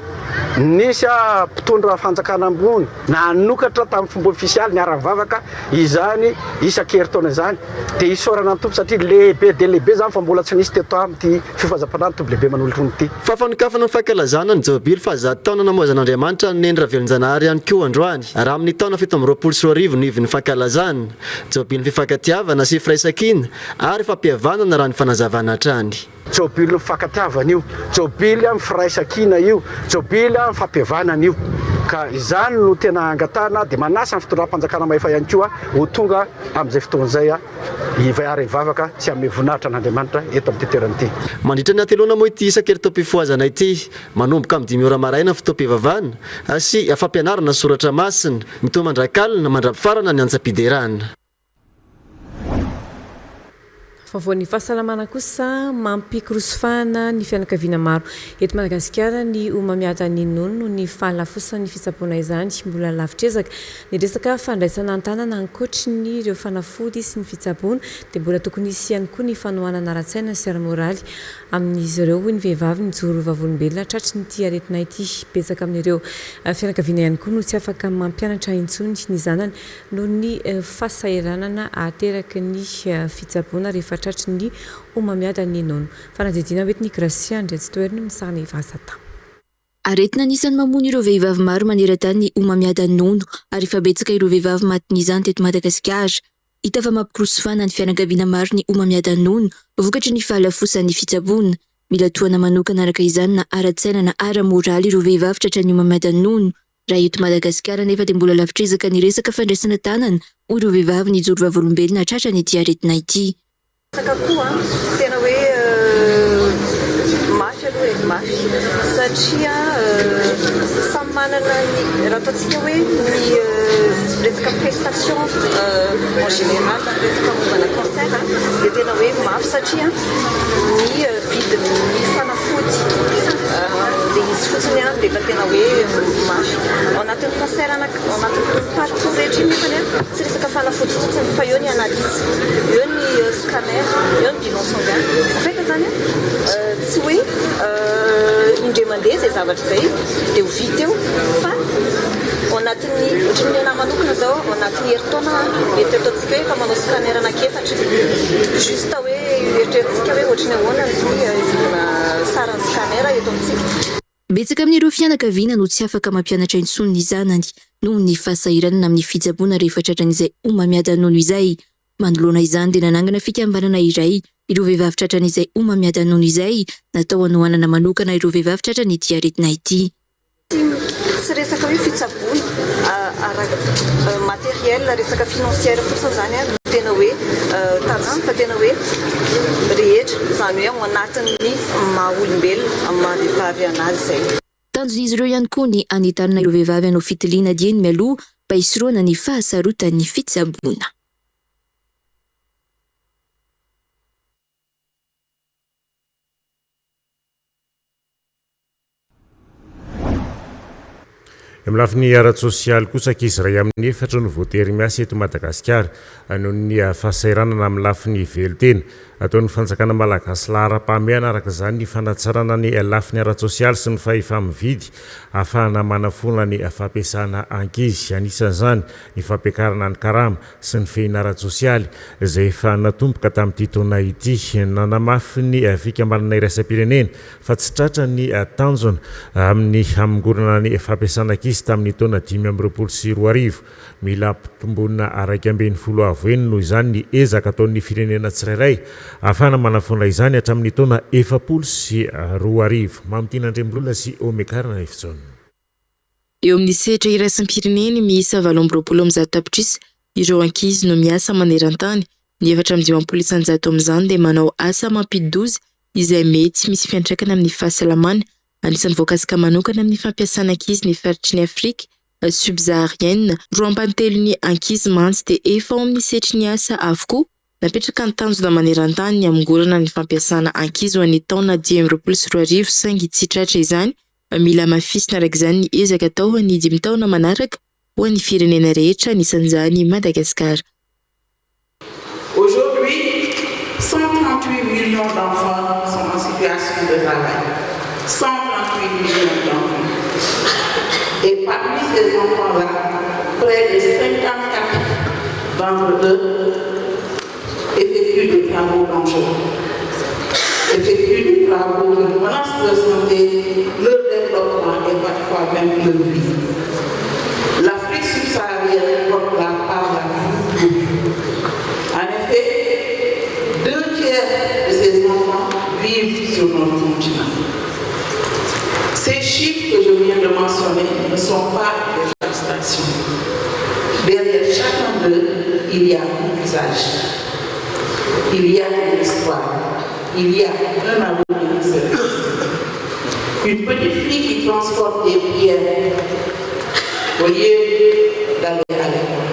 nisy mpitondra fanjakana ambony nanokatra tamin'ny fomba ofisialy niara-mivavaka izany isan-kery taona izany dia isorana ny tompo satria lehibe dia lehibe zany fa mbola tsy nisy teto amin'ity fifazam-panahiny toby lehibe manolotrony ity. Fa fanokafana ny fankalazana ny Jobily fahazady taona namoazan'Andriamanitra ny Neny Ravelonjanahary ihany koa androany ary amin'ny taona 724 no ivon'ny fankalazana Jobily ny fifankatiavana sy firaisan-kina ary fampihavanana raha ny fanazavana hatrany. Jobily ny fifankatiavana io, Jobily amin'ny firaisan-kina io, Jobily amin'ny fampihavanana io ka izany no tena angatana dia manasa ny fitondram-panjakana maefa ihany koa ho tonga amin'izay fotoana izay ivary ivavaka sy amin'ny voninahitra an'Andriamanitra eto amin'ny toerana ity. Mandritra ny atelona moa ity isan-kery tao mpifoazana ity manomboka amin'ny 5 ora maraina fotoam-pivavahana sy fampianarana soratra masina mitoa mandrakalina mandra-pifarana ny antsa-piderana. Favoan'ny fahasalamana kosa mampikirosofana ny fianakaviana maro eto Madagasikara ny omamiata ny nono ny fahalafosany fitsaboana izany mbola lavitrezaka ny resaka fandraisana an-tanana ankoatry ireo fanafody sy ny fitsaboana dia mbola tokony hisy ihany koa ny fanohanana ara-tsaina sy ara-moraly amin'izy ireo ny vehivavy ny joro vavolombelona tratry ny ity aretina ity betsaka amin'ireo fianakaviana ihany koa no tsy afaka mampianatra intsony ny zanany noho ny fahasahiranana ateraky ny fitsaboana rehefa tratry ny omamiada ny nono. Fanadidina betiny Gracia ndray tsy toerina misarana ivasata. Aretina anisan'ny mamono ireo vehivavy maro maneran-tany ny omamiada ny nono ary efa betsaka ireo vehivavy matin'izany teto Madagasikara. Hita fa mampikirosofana ny fianakaviana maro ny omamiada ny nono vokatry ny fahalafosan'ny fitsaboana. Mila toana manokana araka izany na ara-tsaina na ara-moraly ireo vehivavy tratra ny omamiada ny nono. Raha eto Madagasikara nefa dia mbola lavitrezaka ny resaka fandraisana tanana ho ireo vehivavy ny joro vavolombelona tratra ny ity aretina ity. Saka koa tena hoe mafy aloha mafy satria samy manana ny raha ataontsika hoe ny resaka prestation en général resaka mombana cancer dia tena hoe mafy satria ny vidin'ny fanafody dia izy fotsiny dia efa tena hoe mafy ao anatin'ny cancer anatin'ny parcours rehetra iny nefany tsy resaka fanafody fotsiny fa eo ny analyse eo ny scanner eo ny bilan sanguin en fait zany tsy hoe indray mandeha zay zavatra zay dia ho vita eo fa ao anatin'ny ohatran'ny anahy manokana zao ao anatin'ny heritaona mety ataontsika hoe fa manao scanner anankiefatra juste hoe eritreretintsika hoe ohatrany ahoana ny saran'ny scanner eto amintsika. Betsaka amin'ireo fianakaviana no tsy afaka mampianatra intsony ny zanany noho ny fahasahiranana amin'ny fitsaboana rehefa tratran'izay omamiada nono izay. Manoloana izany dia nanangana fikambanana iray ireo vehivavy tratran'izay omamiada nono izay natao hanohanana manokana ireo vehivavy tratran'ity aretina ity. tsy resaka hoe fitsaboana matériel resaka financiaire fotsiny zany no tena hoe tarjana fa tena hoe rehetra zany hoe ao anatin'ny maha-olombelona maha-vehivavy anazy zay. Tanjon'izy ireo ihany koa ny anitarana ireo vehivavy hanao fitiliana dieny mialoha mba hisoroana ny fahasarotan'ny fitsaboana. Amin'ny lafiny ara-tsosialy kosa ankizy iray amin'ny efatra no voatery miasa eto Madagasikara noho ny fahasairanana amin'ny lafiny velotena ataon'ny fanjakana malagasy lahara-pahamehana araka izany ny fanatsarana ny lafiny ara-tsosialy sy ny fahefa-mividy ahafahana manafona ny fampiasana ankizy, anisan'izany ny fampiakarana ny karama sy ny fehina ara-tsosialy izay efa natomboka tamin'ity taona ity. Nanamafy ny fikambanana iraisam-pirenena fa tsy tratra ny tanjona amin'ny hamongorana ny fampiasana ankizy tamin'ny taona 2024 mila ampitomboana 240 noho izany ny ezaka ataon'ny firenena tsirairay ahafahana manafona izany hatramin'ny taona 2020. Mamitina Andrembolona sy Omekarana Efitson. Eo amin'ny sehatra iraisam-pirenena miisa 720 tapitrisa ireo ankizy no miasa maneran-tany, ny 420 amin'izany dia manao asa mampidozy izay mety misy fiantraikana amin'ny fahasalamana. Anisan'ny voakasika manokana amin'ny fampiasana ankizy ny faritry ny Afrika subsaharienne, roa ambany telo ny ankizy mantsy dia efa ao amin'ny setry ny asa avokoa. Napetraka ny tanjona maneran-tany ny hamongorana ny fampiasana ankizy ho an'ny taona 2024 saingy tsy tratra izany, mila mafisina araka izany ny ezaka atao ho an'ny 5 taona manaraka ho an'ny firenena rehetra anisan'izany Madagasikara. Aujourd'hui, 138 millions d'enfants sont en situation de travail. 138 millions d'enfants. Et parmi ces enfants-là, près de 54 d'entre eux effectuent des travaux dangereux, effectuent des travaux qui menacent leur santé, leur développement et parfois même leur vie. L'Afrique subsaharienne porte la part la plus lourde. En effet, 2 tiers de ces enfants vivent sur notre continent. Ces chiffres que je viens de mentionner ne sont pas des prestations. Derrière chacun d'eux, il y a un visage, il y a une histoire, il y a un avenir qui se passe. Une petite fille qui transporte des pierres au lieu d'aller à l'école.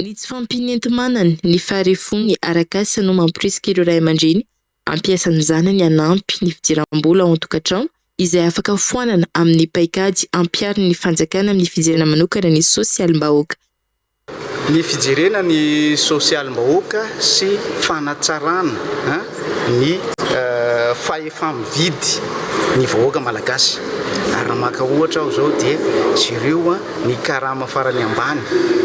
Ny tsy fampinentomanany ny faharefony arakasa no mampirisika ireo ray aman-dreny ampiasan'ny zanany hanampy ny fidiram-bola ao an-tokantrano izay afaka foanana amin'ny paikady ampiariny ny fanjakana amin'ny fijerena manokana ny sosialim-bahoaka. Ny fijerena ny sosialim-bahoaka sy fanatsarana ny fahefa-mividy ny vahoaka malagasy. Ary maka ohatra aho zao dia jireo ny karama farany ambany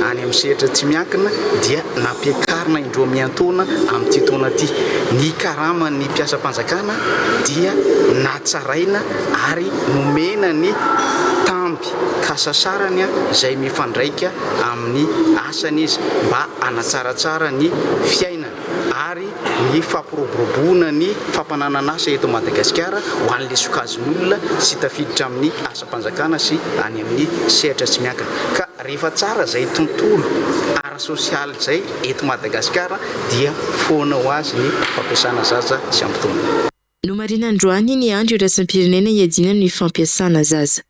any amin'ny sehatra tsy miankina dia nampiakarina indroa miantona amin'ity taona ity. Ny karama ny mpiasa-panjakana dia natsaraina ary nomena ny tamby kasasarany izay mifandraika amin'ny asany izy mba anatsaratsara ny fiainana ary ny fampiroboroboana ny fampananana asa eto Madagasikara ho an'ilay sokajin'olona sy tafiditra amin'ny asa-panjakana sy any amin'ny sehatra tsy miankina. Ka rehefa tsara izay tontolo ara-sosialy izay eto Madagasikara dia foana ho azy ny fampiasana zaza sy ampitoana. No marina androany ny andro iraisam-pirenena hiadina ny fampiasana zaza.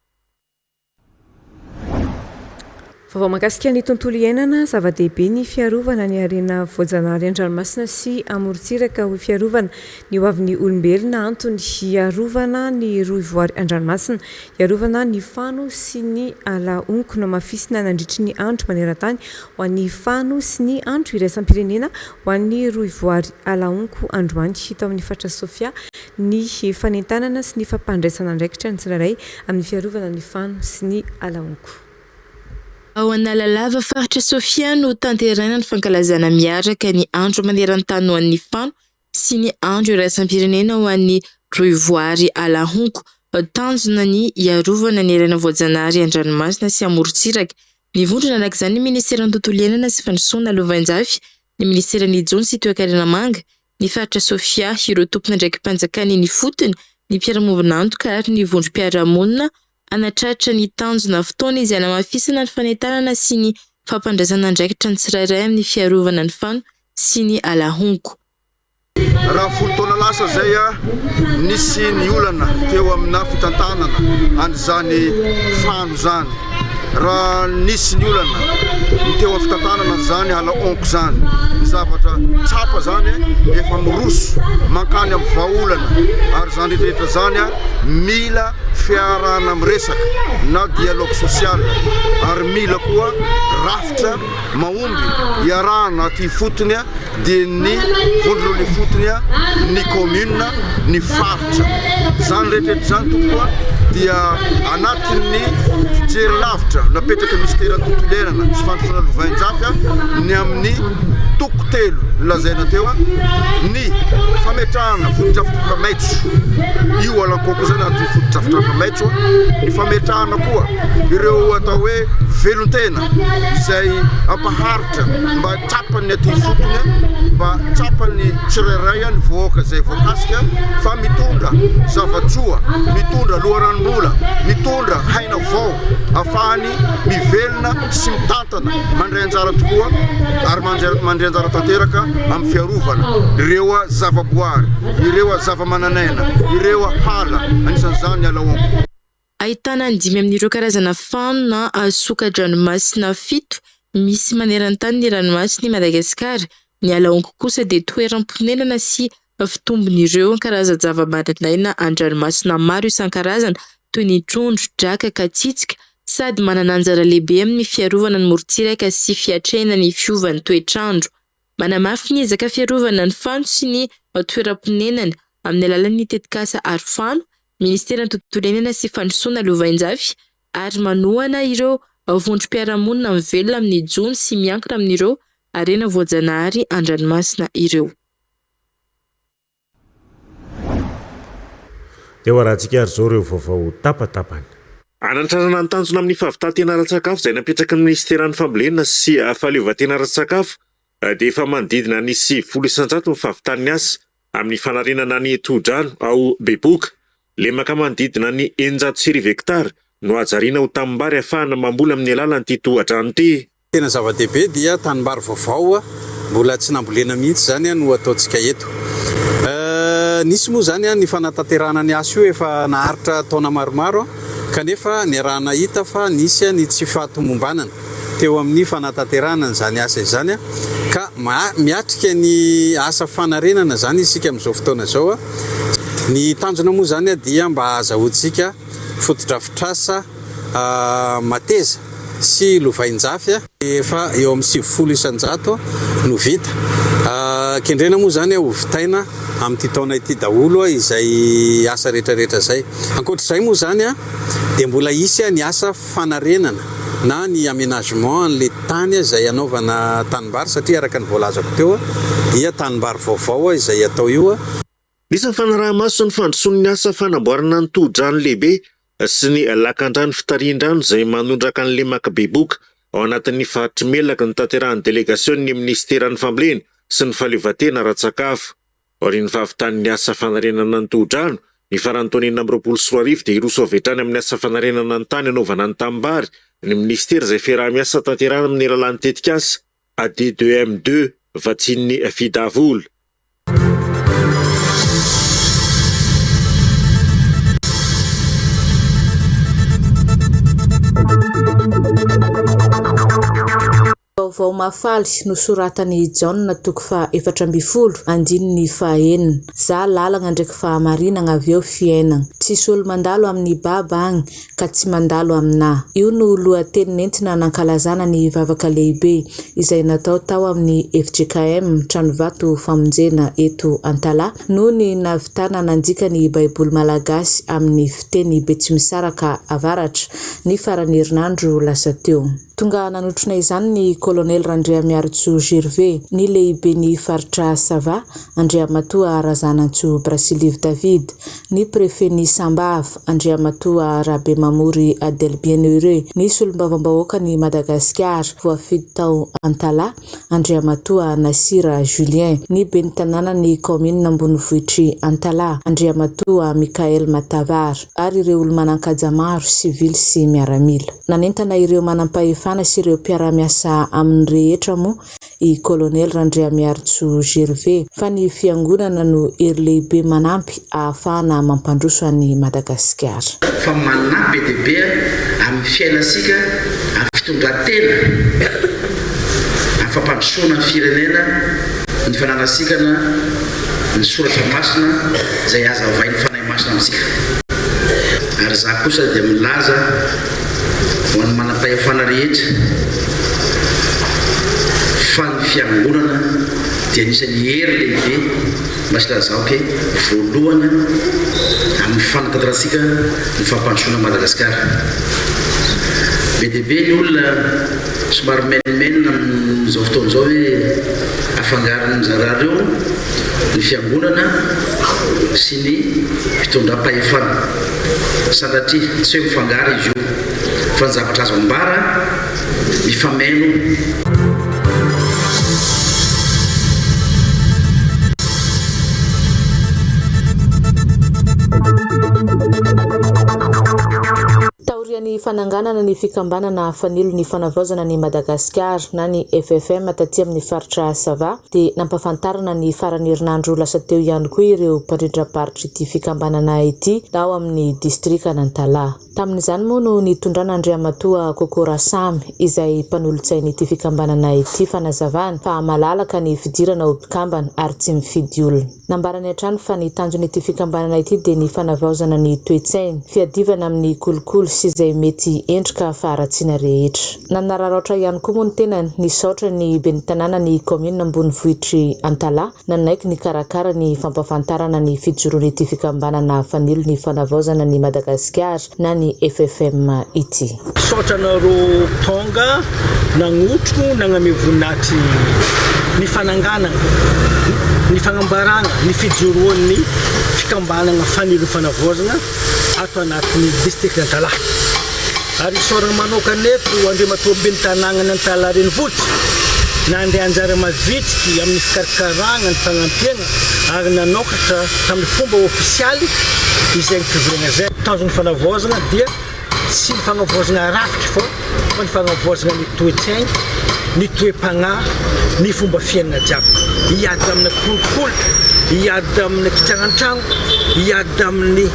Vao mahakasika ny tontolo iainana, zava-dehibe ny fiarovana ny harena voajanahary an-dranomasina sy amorontsiraka ho fiarovana ny hoavin'ny olombelona antony hiarovana ny rohivoary an-dranomasina, hiarovana ny fano sy ny ala onko no mafisina nandritry ny andro maneran-tany ho an'ny fano sy ny andro iraisam-pirenena ho an'ny rohivoary ala onko androany hita amin'ny faritra Sofia ny fanentanana sy ny fampandraisana andraikitra ny tsirairay amin'ny fiarovana ny fano sy ny ala onko. Ao Analalava faritra Sofia no tanteraina ny fankalazana miaraka ny andro maneran-tany ho an'ny fano sy ny andro iraisam-pirenena ho an'ny rohivoary ala onko. Tanjona ny hiarovana ny harena voajanahary an-dranomasina sy amorontsiraka. Nivondrona araka ny Ministeran'ny tontolo iainana sy fandrosoana alovan-jafy, ny Ministeran'ny Jony sy toe-karena manga, ny faritra Sofia ireo tompona ndraiky mpanjakany ny fotony, ny mpiara-movin'antoka ary ny vondrom-piarahamonina anatratra ny tanjona fotoana izy anamafisana ny fanentanana sy ny fampandraisana andraikitra ny tsirairay amin'ny fiarovana ny fano sy ny alahonko. Raha folo taona lasa zay nisy ny olana teo amina fitantanana an'izany fano zany. Raha nisy ny olana teo amin'ny fitantanana zany alahonko zany. Zavatra tsapa zany efa miroso mankany amin'ny vahaolana ary zany rehetra zany mila fiarahana miresaka na dialogue social ary mila koa rafitra mahomby iarahana aty fotony dia ny vondrony fotony ny commune ny faritra zany rehetra zany tokoa dia anatin'ny fijery lavitra napetraka ministera tontolo iainana sy fandrosoana lovain-jafy ny amin'ny toko telo lazaina teo ny fametrahana fotodrafitraka maitso io alakoko zany anaty fotodrafitraka maitso ny fametrahana koa ireo atao hoe velon-tena izay ampaharitra mba tsapany aty fotony mba tsapany tsirairay ny voaka izay voakasika fa mitondra zavatsoa mitondra loharanombola mitondra haina vao afahany mivelona sy mitantana mandray anjara tokoa ary mandray anjara tanteraka amin'ny fiarovana ireo zavaboary ireo zavamananaina ireo hala anisan'izany alahonko. Ahitana 5 amin'ireo karazana fano na soka-dranomasina 7 misy maneran-tany ny ranomasiny Madagasikara. Ny alahonko kosa dia toeram-ponenana sy fitombon'ireo karazan-javamananaina an-dranomasina maro isan-karazana toy ny trondro, draka, katsitsika sady manana anjara lehibe amin'ny fiarovana ny morontsiraka sy fiatrehana ny fiovan'ny toetrandro. Manamafy ny ezaka fiarovana ny fano sy ny toeram-ponenana amin'ny alalan'ny tetikasa arifano, Ministeran'ny tontolo iainana sy fandrosoana lovain-jafy ary manohana ireo vondrom-piarahamonina mivelona amin'ny jony sy miankina amin'ireo arena voajanahary an-dranomasina ireo. Eo arahantsika ary zao ireo vaovao tapatapany. Anantrarana ny tanjona amin'ny fahavitantena ara-tsakafo izay napetraka ny Ministeran'ny fambolena sy fahaleovantena ara-tsakafo dia efa manodidina ny 70% ny fahavitany asa amin'ny fanarenana ny todrano ao Beboka. Le maka manodidina ny 900 hektara no ajariana ho tanimbary ahafahana mamboly amin'ny alalan'ity tohadrano ity. Tena zava-dehibe dia tanimbary vaovao mbola tsy nambolena mihitsy zany no ataontsika eto. Nisy moa zany ny fanatanterahana ny asa io efa naharitra taona maromaro kanefa ny arahana hita fa nisy ny tsy fahatomombanana teo amin'ny fanatanterahana zany asa izany ka miatrika ny asa fanarenana zany isika amin'izao fotoana zao. Ny tanjona moa zany dia mba azahoantsika fotodrafitrasa mateza sy lovain-jafy efa eo amin'ny 70% no vita. Kendrena moa zany ho vitaina amin'ity taona ity daholo izay asa rehetrarehetra zay. Ankoatr'izay moa zany dia mbola isy ny asa fanarenana na ny aménagement an'le tany izay anaovana tanimbary satria araka ny voalazako teo dia tanimbary vaovao izay atao io. Nisan'ny fanaraha-maso ny fandrosoan'ny asa fanamboarana ny todrano lehibe sy ny lakan-drano fitarian-drano izay manondraka an'le maka Beboka ao anatin'ny faritry melaka ny tanterahan'ny delegasion'ny Ministeran'ny fambolena sy ny fahaleovantena ara-tsakafo. Aorian'ny fahavitan'ny asa fanarenana ny todrano ny faran'ny taona 2024 dia hiroso avetrany amin'ny asa fanarenana ny tany anaovana ny tanimbary ny ministera izay fiaraha-miasa tanterahana amin'ny alalan'ny tetikasa AD2M2 Vatsin'ny Fidavola. Vaovao mafaly nosoratany John toko fa 412 andininy fahaenina za lalagna ndraiky fahamarinagna avy eo fiainagna tsisy olo mandalo amin'ny baba agny ka tsy mandalo amina. Io no lohateny nentina nankalazana ny vavaka lehibe izay natao tao amin'ny FJKM Tranovato famonjena eto Antala no ny navitana nandika ny Baiboly Malagasy amin'ny fiteny Betsimisaraka Avaratra ny farany herinandro lasa teo. tonga nanotrona izany ny colonel Randriamiarotso Gervais, ny lehiben'ny faritra Sava Andriamatoa Razanantso Brasilive David, ny préfet-ny Sambava Andriamatoa Rabe Mamory Adel Bienheureux, ny solombavambahoaka ny Madagasikara voafidy tao Antala Andriamatoa Nasira Julien, ny ben'ny tanàna ny commune Ambonivohitry Antala Andriamatoa Mikael Matavar, ary ireo olo manan-kaja maro civil sy miaramila. Nanentana ireo manampahefana sy ireo mpiara-miasa amin'ny rehetra moa i colonel Randriamiarotso Gervais fa ny fiangonana no hery lehibe manampy ahafahana mampandroso an'i Madagasikara. Fa manampy be dia be amin'ny fiainasika amin'ny fitondratena amin'ny fampandrosoana ny firenena ny fananasikana ny soratra masina izay aza vainy fanahy masina amintsika. Ary za kosa dia milaza ho an'ny manam-pahefana rehetra fa ny fiangonana dia anisan'ny hery lehibe masilazao ke voalohany amin'ny fanantanterasika ny fampandrosoana Madagasikara. Be dia be ny olona somary menimena amin'izao fotoan'izao hoe afangaron'ny zarareo ny fiangonana sy ny mpitondram-pahefana. Sanatria tsy hoe mifangaro izy io fa ny zavatra azo ambara mifameno. Ny fananganana ny fikambanana fanilo ny fanavaozana ny Madagasikara na ny FFM taty amin'ny faritra Sava dia nampafantarana ny farany herinandro lasa teo ihany koa ireo mpandrindraparitra ity fikambanana ity ao amin'ny distrika Nantala. Tamin'izany moa no nitondrana Andriamatoa Kokora Samy izay mpanolotsainy ity fikambanana ity fanazavana fa malalaka ny fidirana ho mpikambana ary tsy mifidy olona. Nambarany hatrany fa ny tanjony ity fikambanana ity dia ny fanavaozana ny toe-tsainy, fiadivana amin'ny kolokolo sy izay mety endrika faharatsiana rehetra. Nanararaotra ihany koa moa ny tenany nisaotra ny ben'ny tanàna ny commune Ambonivohitry Antala nanaiky ny karakara ny fampafantarana ny fijoroany ity fikambanana fanilo ny fanavaozana ny Madagasikara na ny FFM ity. Saotra nareo tonga nagnotro nagname voninahitry ny fananganana ny fagnambarana ny fijoroan'ny fikambanana fanilo fanavaozana ato anatin'ny district Antala. Ary soragna manokana eto Andriamatoa ben'ny tanàna ny Antala renivohitra nandeha anjara mavitriky amin'ny fikarakarana ny fagnampiana ary nanokatra tamin'ny fomba ofisialy izay ny fivoriana zay. Tanjon'ny fanavaozana dia tsy ny fagnavaozana rafitra fa ny fagnavaozana ny toe-tsainy, ny toe-pagnahy, ny fomba fiainana jiaby. Hiady amin'ny kolokolo, hiady amin'ny kitsaran-trano, hiady amin'ny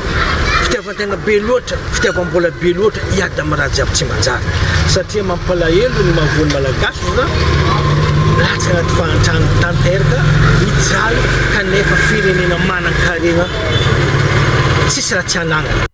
fitiavan-tegna be loatra, fitiavam-bola be loatra, hiady amin'ny raha jiaby tsy manjary. Satria mampalahelo ny mahavoany malagasy latsaka anaty fahantrana tanteraka mijaly kanefa firenena manan-karena tsisy raha tsy ananana.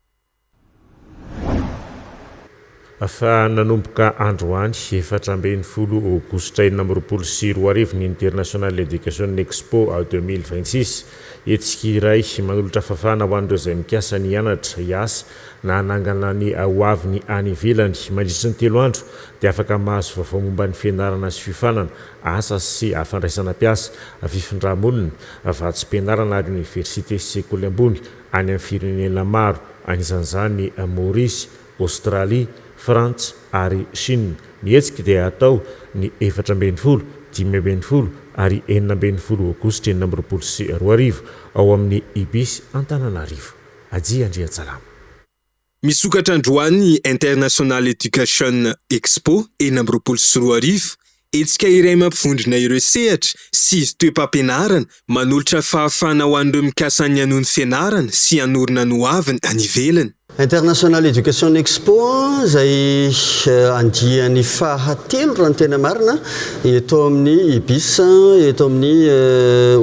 Fa nanomboka androany 17 aogositra 2024 ny International Education Expo 2026 etsika iray manolotra fafana ho an'ireo izay mikasa ny hianatra hiasa na hanangana ny hoaviny any ivelany mandritra ny 3 andro dia afaka mahazo vaovao momba ny fianarana sy fifanana asa sy fandraisana mpiasa fifindramolona vatsim-pianarana ary université sy sekoly ambony any amin'ny firenena maro anisan'izany Maurice, Australie, France ary Chine. Ny etsika dia atao ny 14, 15 ary 16 aogositra 2024 ao amin'ny Ibis Antananarivo. Aji Andriatsalama. Misokatra androany International Education Expo 2024 etsika iray mampivondrona ireo sehatra sy toe-pampianarana manolotra fahafana ho an'ireo mikasa ny hanohy ny fianarana sy hanorina ny hoaviny any ivelany. International Education Expo izay andian'ny fahatelo raha ny tena marina eto amin'ny Ibis, eto amin'ny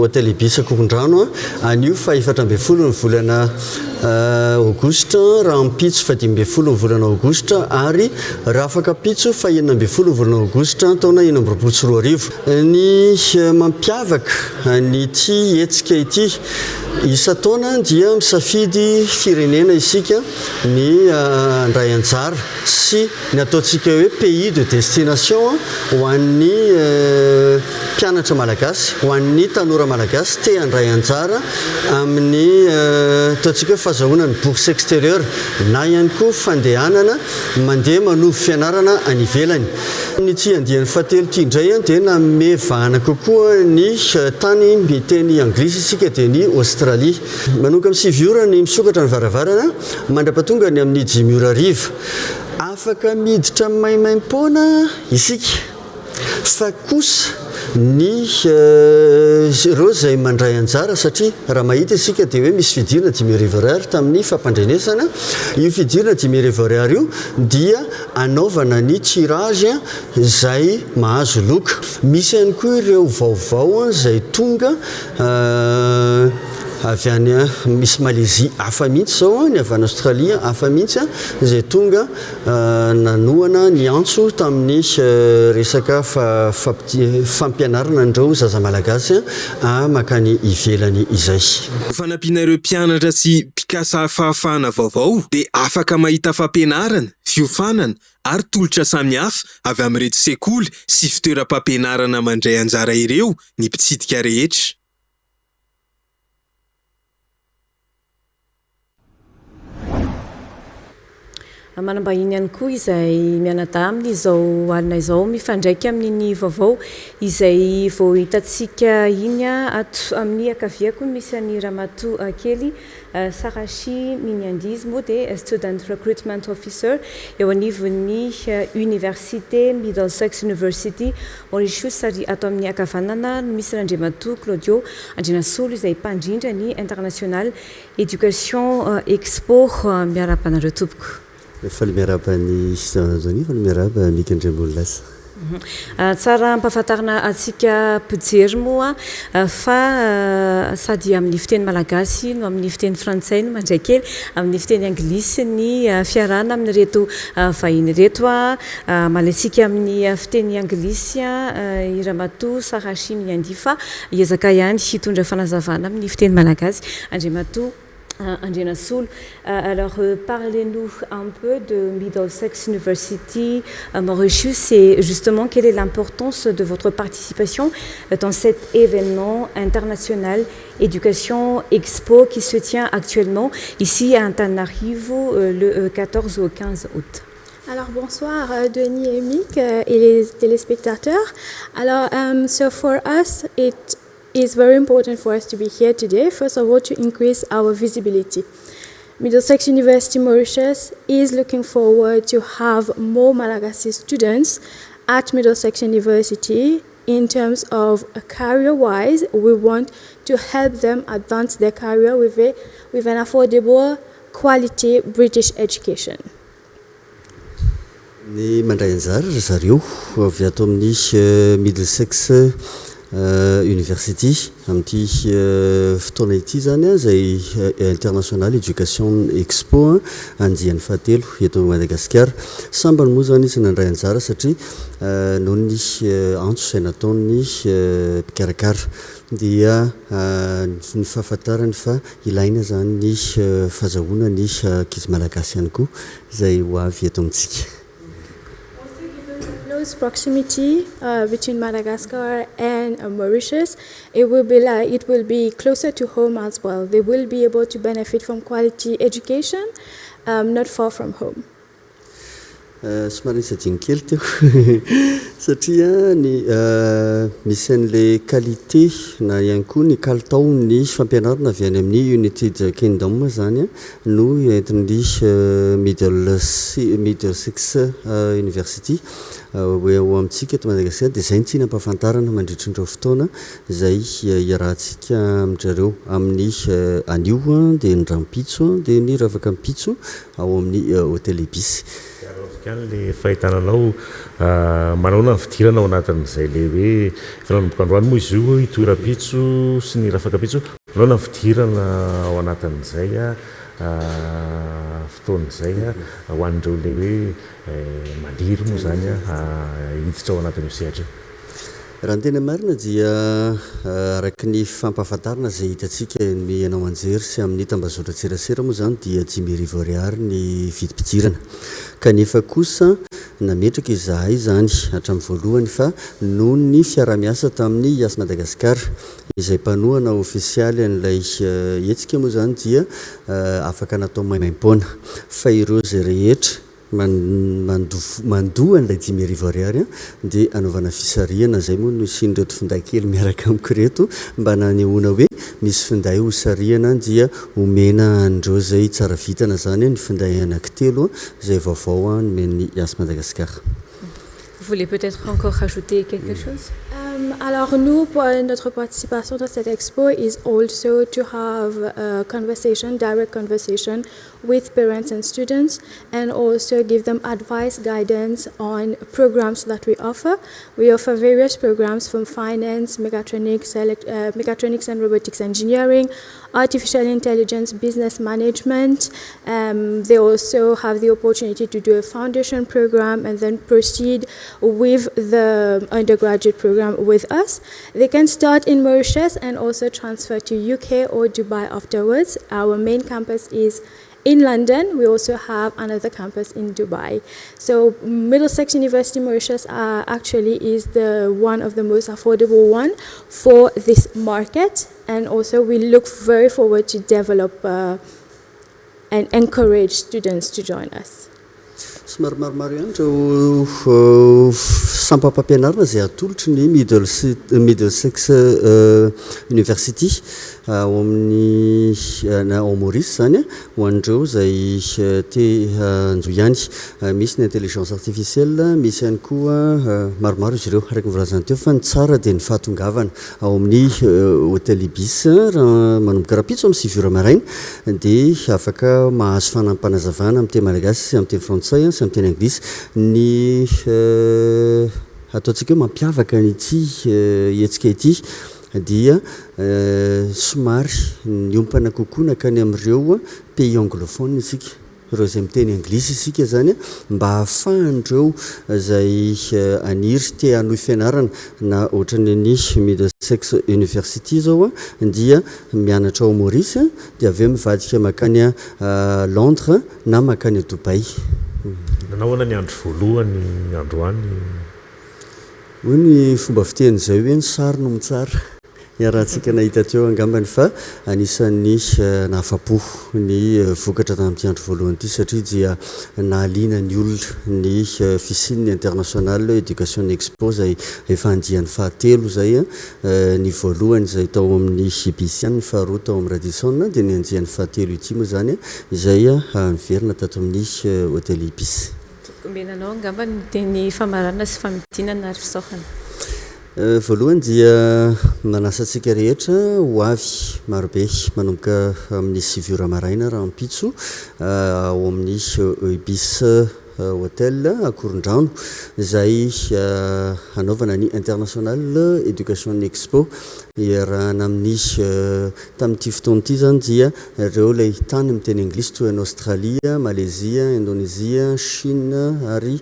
hôtel Ibis Kokondrano anio fa 14 ny volana Aogositra raha mpitso fa 15 ny volana Aogositra ary raha afaka pitso fa 19 ny volana Aogositra taona 2024. Ny mampiavaka ny ity etsika ity Isa-taona dia misafidy firenena isika ny andray anjara sy ny ataontsika hoe pays de destination ho an'ny mpianatra malagasy, ho an'ny tanora malagasy te andray anjara amin'ny ataontsika hoe fahazahoana ny bourse extérieure na ihany koa fandehanana mandeha manovo fianarana any ivelany. Ny tsy andiany fahatelo ity indray dia namevahana kokoa ny tany miteny anglisy isika dia ny Australie. Manomboka amin'ny 7 ora ny misokatra ny varavarana mandra-patonga ny amin'ny 5 ora hariva. Afaka miditra maimaim-poana isika fa kosa ny ireo izay mandray anjara satria raha mahita isika dia hoe misy fidirana 5 ariary tamin'ny fampandrenesana. Io fidirana 5 ariary io dia anaovana ny tirage izay mahazo loka. Misy ihany koa ireo vaovao izay tonga avy any misy Malaisie hafa mihitsy zao, ny avy any Australie hafa mihitsy izay tonga nanoana ny antso tamin'ny resaka fampianarana andreo zaza malagasy makany ivelany izay. Fanampiana ireo mpianatra sy mpikasa fahafahana vaovao dia afaka mahita fampianarana, fiofanana ary tolotra samihafa avy amin'ireto sekoly sy fitoeram-pampianarana mandray anjara ireo ny mpitsidika rehetra. Manambahiny ihany koa izay mianadahy amin'izao alina izao mifandraika amin'ny vaovao izay vao hitantsika iny ato amin'ny akaviako misy any Ramatoa kely Sarachi Miniandizy moa dia student recruitment officer eo anivon'ny université Middlesex University Mauritius ary ato amin'ny akavanana misy Andriamatoa Claudio Andrinasolo izay mpandrindra ny International Education Expo miarabanareo tompoko. Faly miaraba ny zany faly miaraba mikandrembolasa. Tsara ampahafantarina atsika mpijery moa fa sady amin'ny fiteny malagasy no amin'ny fiteny frantsay no mandray kely amin'ny fiteny anglisy ny fiarana amin'ny reto vahiny reto malaitsika amin'ny fiteny anglisy i Ramatoa Sarachi Miniandy fa iezaka ihany hitondra fanazavana amin'ny fiteny malagasy. Andriamatoa Andrinasolo, alors parlez-nous un peu de Middlesex University Mauritius et justement quelle est l'importance de votre participation dans cet événement international Éducation Expo qui se tient actuellement ici à Antananarivo le 14 au 15 août. Alors bonsoir Denis et Mick et les téléspectateurs. Alors so for us it's very important for us to be here today, first of all, to increase our visibility. Middlesex University Mauritius is looking forward to have more Malagasy students at Middlesex University. In terms of career-wise, we want to help them advance their career with an affordable, quality British education. Ny mandray anjara zareo avy ato amin'ny Middlesex University amin'ity fotoana ity zany izay International Education Expo andiany fahatelo eto Madagasikara. Sambany moa zany izy nandray anjara satria noho ny antso izay nataony mpikarakara dia ny fahafantarany fa ilaina zany ny fahazahoana ny ankizy malagasy ihany koa izay ho avy eto amintsika. Close proximity between Madagascar and Mauritius, it will be closer to home as well. They will be able to benefit from quality education, not far from home. Somary nisadiny kely teo satria ny misy an'le qualité na ihany koa ny kalitao ny fampianarana avy any amin'ny United Kingdom zany no entin'ny Middlesex University eo amintsika eto Madagasikara dia izay ny tsy nampahafantarana mandritra indreo fotoana izay iarahantsika amin'izareo amin'ny anio dia ny rampitso dia ny ravaka mpitso ao amin'ny hôtel Ibis. Le fahitananao manao ny fidirana ao anatin'izay le hoe fananomboka androany moa izy io itoeram-pitso sy ny rafaka-pitso manao ny fidirana ao anatin'izay fotoan'izay ho an'ireo le hoe maniry moa zany hiditra ao anatin'io sehatra. raha ny tena marina dia araka ny fampahafantarana zay hitatsika ny anao anjery sy amin'ny tambazotra tserasera moa zany dia 10,000 ariary ny vidim-pidirana kanefa kosa nametraka izahay zany hatramin'ny voalohany fa noho ny fiaramiasa tamin'ny As Madagasikara izay mpanohana ofisialy an'ilay hetsika moa zany dia afaka natao maimaim-poana fa ireo zay rehetra mandoa an'ilay 10,000 ariary dia anaovana fisariana zay moa no isin'reto finday kely miaraka amiko reto mba nanehoana hoe misy finday hosariana dia omena andreo zay tsara vitana zany ny finday anankitelo zay vaovao nomeny As Madagasikara. Vous voulez peut-être encore rajouter quelque chose? Alors nous, pour notre participation dans cette expo is also to have a conversation, direct conversation with parents and students, and also give them advice, guidance on programs that we offer. We offer various programs from finance, mechatronics and robotics engineering, artificial intelligence, business management. They also have the opportunity to do a foundation program and then proceed with the undergraduate program with us. They can start in Mauritius and also transfer to UK or Dubai afterwards. Our main campus is in London. We also have another campus in Dubai. So Middlesex University Mauritius actually is the one of the most affordable one for this market, and also we look very forward to develop and encourage students to join us. Somary maromaro ihany reo sampam-pampianarana zay atolotry ny Middlesex University ao amin'ny ao Maurice zany ho an'ireo zay te hanjo ihany. Misy ny intelligence artificielle, misy ihany koa maromaro izy ireo araka nivorazana teo fa ny tsara dia ny fahatongavana ao amin'ny hôtel Ibis raha manomboka rapitso amin'ny 7 maraina dia afaka mahazo fanampanazavana amin'ny teny malagasy sy amin'ny teny frantsay sy amin'ny teny anglisy ny ataontsika hoe mampiavaka ity hetsika ity dia somary niompana kokoa nakany amin'ireo pays anglophone isika ireo zay miteny anglisy isika zany mba hahafahan'ireo zay aniry te hanohy fianarana na ohatrany ny Middlesex University zao dia mianatra ao Maurice dia aveo mivadika makany Londres na makany Dubai. Nanao ny andro voalohany androany hoy ny fomba fiteny zay hoe ny sary no mitsara iarahantsika nahita teo angambany fa anisan'ny nahafapo ny vokatra tamin'ity andro voalohany ity satria dia nahaliana ny olona ny fisin'ny international education expo zay efa andian'ny fahatelo zay ny voalohany zay tao amin'ny Ibisian, ny faharoa tao amin'ny Radisson dia ny andian'ny fahatelo ity moa zany izay miverina tato amin'ny hôtel Ibis. Menanao angamba ny teny famarana sy famidinana ary fisaohana. Voalohany dia manasa antsika rehetra ho avy marobe manomboka amin'ny 7 maraina raha ampitso ao amin'ny Ibis hôtel Akorondrano izay hanaovana ny international education expo iarahana amin'ny tamin'ity fotoana ity zany dia ireo ilay tany miteny anglisy toy ny Australia, Malaisia, Indonesia, Chine ary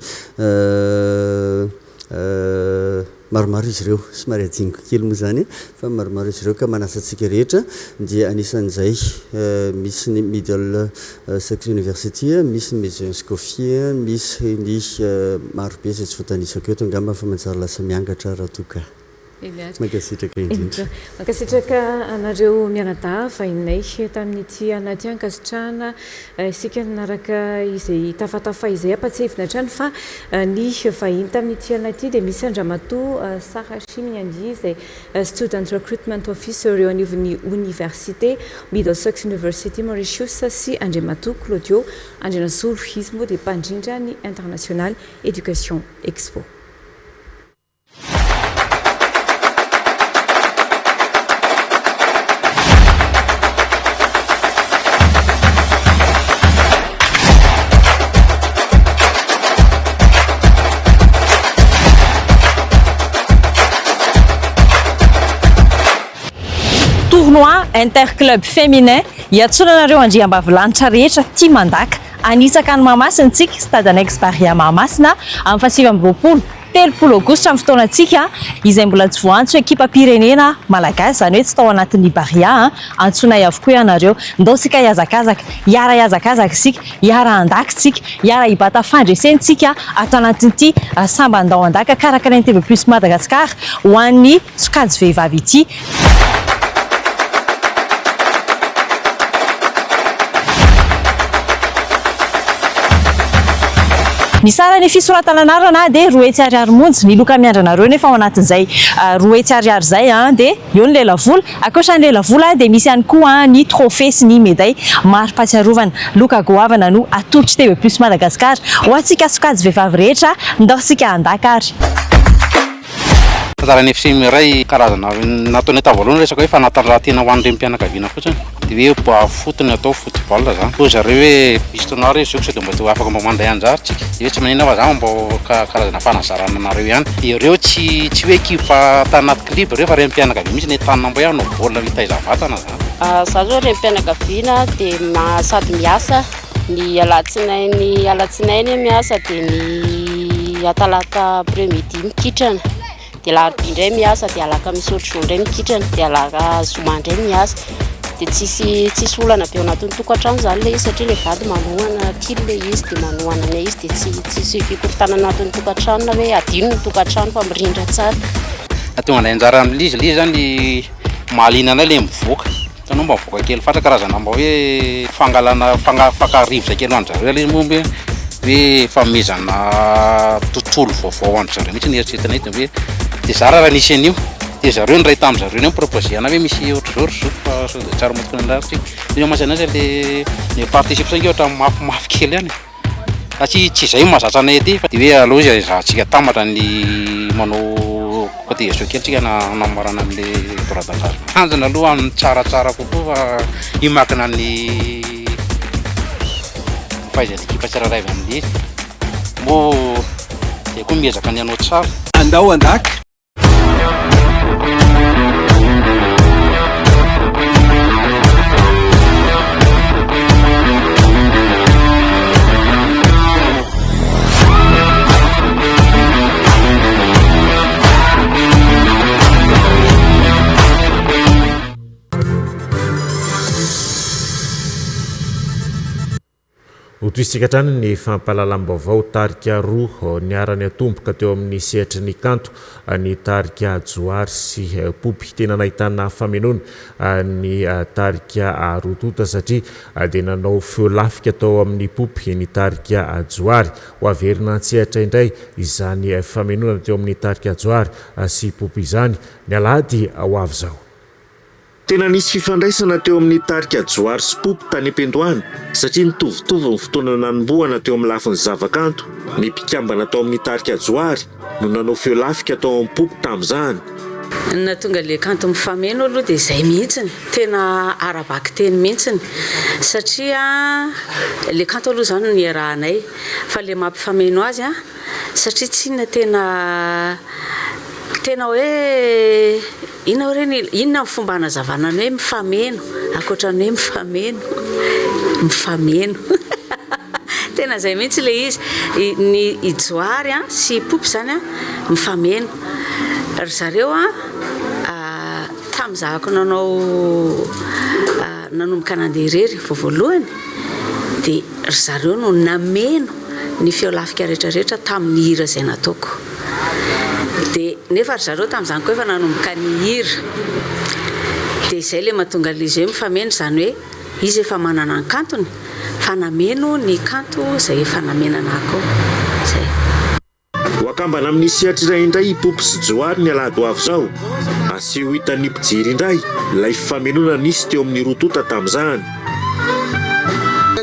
maromaro izy ireo somary adiniko kely moa zany fa maromaro izy ireo ka manasa antsika rehetra dia anisan'izay misy ny Middlesex University, misy ny Maison Escoffier, misy ny marobe zay tsy voatanisako eto angamba fa manjary lasa miangatra raha toka. Mankasitraka indrindra. Mankasitraka anareo mianadahy vainay tamin'ity anaty ankasitrahana isika naraka izay tafatafa izay ampatsevina hatrany fa ny vahiny tamin'ity anaty dia misy Andramatoa Sara Shimiandy izay student recruitment officer eo anivon'ny université Middlesex University Mauritius sy Andramatoa Claudio Andrinasolo izy moa dia mpandrindra ny International Education Expo. Tournoi interclub féminin iatsonanareo Andriambavilanitra rehetra tia mandaka anisaka ny Mahamasina tsika stade annexe Paris Mahamasina amin'ny 7 amby 20 3 aogositra amin'ny fotoanantsika izay mbola tsy voantso ekipa pirenena malagasy zany hoe tsy tao anatin'ny baria antsonay avokoa ianareo ndao sika iazakazaka iara-iazakazaka isika iara-andakitsika iara-ibata fandresentsika ato anatin'ity sambandao andaka karakara ny TV+ Madagasikara ho an'ny sokajy vehivavy ity. Ny sara ny fisoratana anarana dia roa hetsy ariary monja ny loka miandranareo nefa ao anatin'izay roa hetsy ariary zay dia eo ny lelavola akoatra ny lelavola dia misy ihany koa ny trophée sy ny médaille mari-pahatsiarovana loka goavana no atolotry TV+ Madagasikara ho antsika sokajy vehivavy rehetra ndao sika andaka ary. Tazarany FC iray karazana nataony tavoalohany resaka hoe fanatanjahantena ho an'ireny mpianakaviana fotsiny dia hoe fotony atao football zany koa zareo hoe histonary zokso dia mba to afaka mba manday anjaritsika dia hoe tsy manina fa za mba karazana fanazarana anareo ihany dia ireo tsy hoe ekipa tanaty club ireo fa reny mpianakaviana mihitsy ny tanina mbo ihany baolina mitaiza vatana zany. Za zao reny mpianakaviana dia sady miasa ny alatsinainy miasa dia ny atalata après-midi mikitrana dia alarobia indray miasa dia alaka misotro indray mikitrana dia alaka zoma indray miasa dia tsisy olana be ao anatin'ny tokantrano zany le izy satria le vady manohana tily le izy dia manohana ny izy dia tsy fikorotana anatin'ny tokantrano na hoe adino ny tokantrano fa mirindra tsara. Tonga anday anjara amin'izy le zany mahaliana le mivoaka tanao mba mivoaka kely fatra karazana mba hoe fangalana fankarivotra kely ho anjareo le momba hoe famezana tontolo vaovao anjareo mihitsy ny eritreretana izy hoe dia zara raha nisy an'io dia zareo nyray tamin'izareo ny proposena hoe misy ohatrazao fa sao dia tsara matokana andraritsika dia masana azy le participe sange ohatra mafimafy kely ihany satria tsy izay mahazatra anay aty fa dia hoe aloha izy zahantsika tamatra ny manao côté so kely tsika namarana amin'le bradakazo anjana aloha amin'ny tsaratsara kokoa fa imakina ny fahaizany ekipa tsirairay avy amin'izy mo dia koa miezaka ny anao tsara andao andaka. Hotoisika hatrany ny fampahalalam-baovao tarika roa niarany atomboka teo amin'ny sehatra ny kanto ny tarika joary sy popy tena nahitana famenoana ny tarika rotota satria dia nanao feo lafika tao amin'ny popy ny tarika joary ho averina an-tsehatra indray izany famenoana teo amin'ny tarika joary sy popy izany ny alahady ho avy zao. Tena nisy fifandraisana teo amin'ny tarika joary sy popy tany Ampendohana satria nitovitovy ny fotoana nanombohana teo amin'ny lafin'ny zavakanto ny mpikambana tao amin'ny tarika joary no nanao feo lafika tao amin'ny popy tamin'izany. Natonga le kanto mifameno aloha dia izay mihitsiny tena arabaky teny mihitsiny satria le kanto aloha zany no niarahanay fa le mampifameno azy satria tsy na tena hoe inona ny fomba hanazavana ny hoe mifameno akoatra ny hoe mifameno tena zay mihitsy le izy ny joary sy popy zany mifameno ry zareo tamin'izahako nanomboka nandeha irery voalohany dia ry zareo no nameno ny feo lafika rehetrarehetra tamin'ny hira izay nataoko dia nefa ry zareo tamin'izany koa efa nanomboka ny hira dia izay le mahatonga izy hoe mifameno zany hoe izy efa manana ny kantony fa nameno ny kanto izay efa namenana ako zay. Wakambana amin'ny sehatra iray indray popy sy joary ny alahady ho avy zao asy ho hitan'ny mpijery indray ilay fifamenoana nisy teo amin'ny rotota tamin'izany.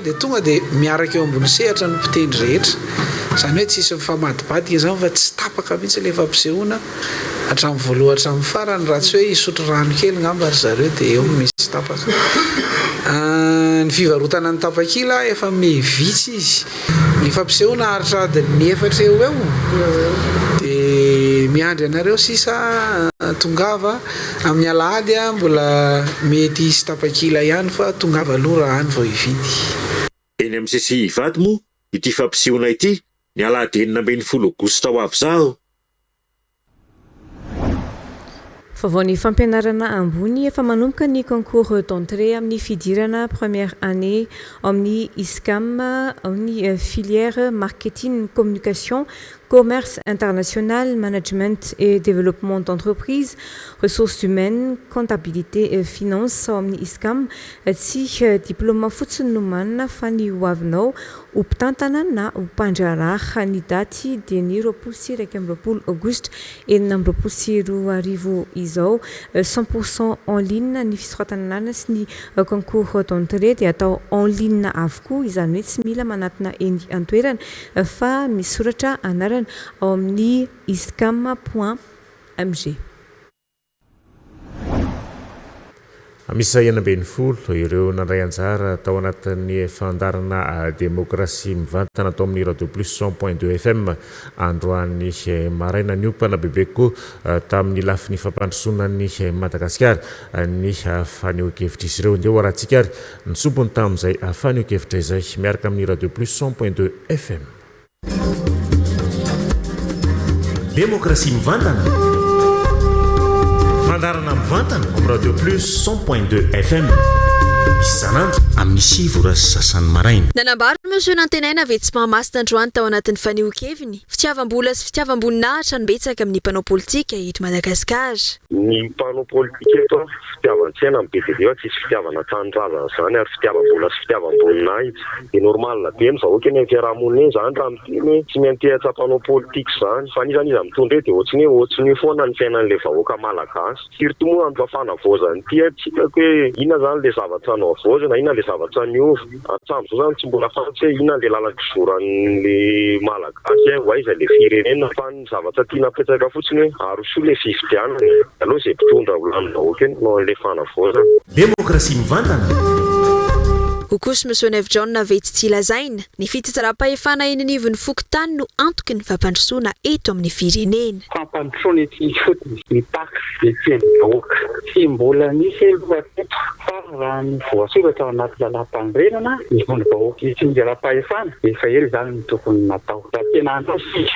Dia tonga dia miaraka eo ambony sehatra ny mpitendry rehetra zany hoe tsisy mifamadibadika zany fa tsy tapaka mihitsy le fampisehoana hatramin'ny voalohany hatramin'ny farany raha tsy hoe hisotro rano kely ngamba ry zareo dia eo misy tapaka. Ny fivarotana ny tapakila efa mevitsy izy ny fampisehoana haritra adiny 4 eo dia miandry anareo sisa tongava amin'ny alahady mbola mety isy tapakila ihany fa tongava aloha raha any vao hividy. Eny amin'ny sesy ivady moa ity fampisehoana ity ny alahady 19 aogositra ho avy zao Vaovao fampianarana ambony efa manomboka ny concours d'entrée amin'ny fidirana première année amin'ny ISCAM amin'ny filière marketing communication commerce international, management et développement d'entreprise, ressources humaines, comptabilité et finance amin'ny ISCAM tsy diplôme fotsiny no manana fa ny hoavinao ho mpitantana na ho mpandraraha ny daty dia ny 20 août enina amby 20 izao 100% en ligne ny fisoratana anana sy ny concours d'entrée dia atao en ligne avokoa izany hoe tsy mila manatona eny antoerana fa misoratra anarana ao amin'ny iscam.mg. Misa enambeny folo ireo nandray anjara tao anatin'ny fandarana demokrasia mivantana tao amin'ny Radio Plus 100.2 FM androany maraina niompana bebe koa tamin'ny lafin'ny fampandrosonan'ny Madagasikara ny faneho-kevitra izy ireo ndeo arahantsika ary nitsompony tamin'izay faneho-kevitra izay miaraka amin'ny Radio Plus 100.2 FM. Demokrasia mivantana fandarana mivantana amin'ny Radio Plus 100.2 FM isanandro amin'ny sivora sasany maraina. Nanambary monsieur nantenaina ve tsy mahamasina androany tao anatin'ny faneho-keviny fitiavam-bola sy fitiavam-boninahitra ny betsaka amin'ny mpanao politika eto Madagasikara. Ny mpanao politika eto fitiavan-tsaina amin'ny BDD tsisy fitiavana tanindrazana zany ary fitiavam-bola sy fitiavam-boninahitra dia normal be mizahoaka eny amin'ny fiarahamonina zany raha miteny tsy miantehatra mpanao politika zany fa nizaniza mitondra dia ohatsiny foana ny fiainan'ilay vahoaka malagasy surtout moa amin'ny fafana vozany ity tsika hoe inona zany le zavatra anao vozy na inona le zavatra niova atsambo zao zany tsy mbola fantsy hoe inona le lalak'izoran'le malagasy ho aiza le firenena fa ny zavatra tiana apetsaka fotsiny hoe arosoa le fifidianana aloha izay mpitondra olanindahoaka eny no le fanavozana. Demokrasia mivantana. Kokoa monsieur Nef John Navetsy lazaina ny fititsaram-pahefana eny anivon'ny fokontany no antoky ny fampandrosoana eto amin'ny firenena. Fampandrosoana ety fotony ny taxe ety vahoaka tsy mbola nisy eloateto fa raha ny voasoratra ao anaty lalam-pandrenana ny vony vahoaka ety ny lalam-pahefana efa ely zany ny tokony natao. Raha tena andro sy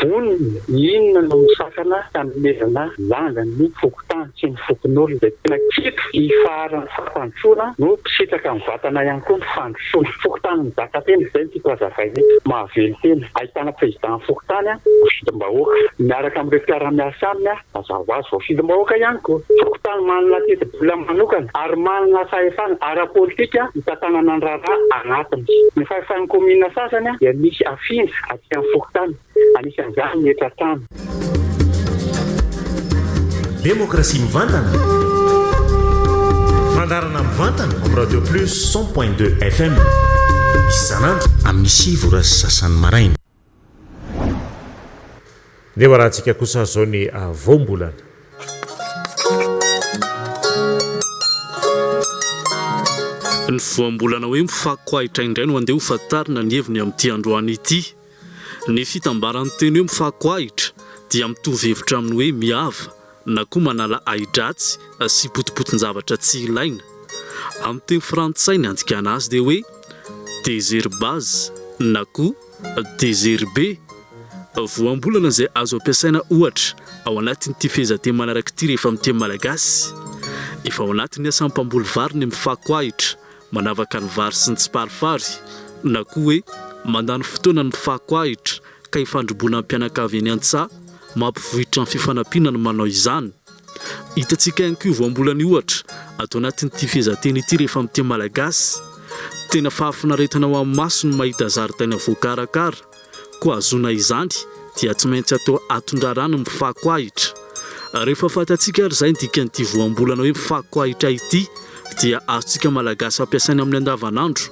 voniny inona no misakana tanomezana langa ny fokontany sy ny fokon'olona izay tena kitro ifaharan'ny fampandrosoana no mpisitaka amin'ny vatana ihany koa ny fandrosoana fokontany ny zaka tena izay ny tiako azavaina mahavelo tena ahitana président fokontany vafidim-bahoaka miaraka amin'ireo mpiara-miasa aminy mazava azy vafidim-bahoaka ihany koa fokontany manana teti-bola manokana ary manana fahefana ara-politika hitantanana ny raharaha anatiny ny fahefan'ny komina sasany dia misy afindra aty amin'ny fokontany anisan'izany ny etratrano. Demokrasia mivantana fandarana mivantana amin'ny Radio Plus 100.2 FM isanandro amin'ny sivora sasany maraina. Ndeha rahantsika kosa zao ny voambolana. Ny voambolana hoe mifakoahitra indray no andeha ho fatarina ny heviny amin'ity androany ity. Ny fitambaran'ny teny hoe mifakoahitra dia mitovy hevitra amin'ny hoe miava na koa manala aidratsy sy potipotin-javatra tsy ilaina. Amin'ny teny frantsay ny andikana azy dia hoe désherbage na koa désherber. Voambolana izay azo ampiasaina ohatra ao anatin'ity fehezanteny manaraka ity rehefa amin'ny teny malagasy. Efa ao anatin'ny asam-mpamboly vary ny mifakoahitra manavaka ny vary sy ny tsiparifary na koa hoe mandany fotoana ny mifakoahitra ka ifandroboana amin'ny mpianakavy eny an-tsaha mampivohitra ny fifanampiana no manao izany. Hitantsika ihany koa voambolana ohatra atao anatin'ity fehezanteny ity rehefa amin'ny teny malagasy. Tena fahafinaretana ao amin'ny maso no mahita zaridaina voakarakara koa azona izany dia tsy maintsy atao atondrarano mifakoahitra. Rehefa fantatsika ary izay dikan'ity voambolana hoe mifakoahitra ity dia azontsika malagasy ampiasaina amin'ny andavanandro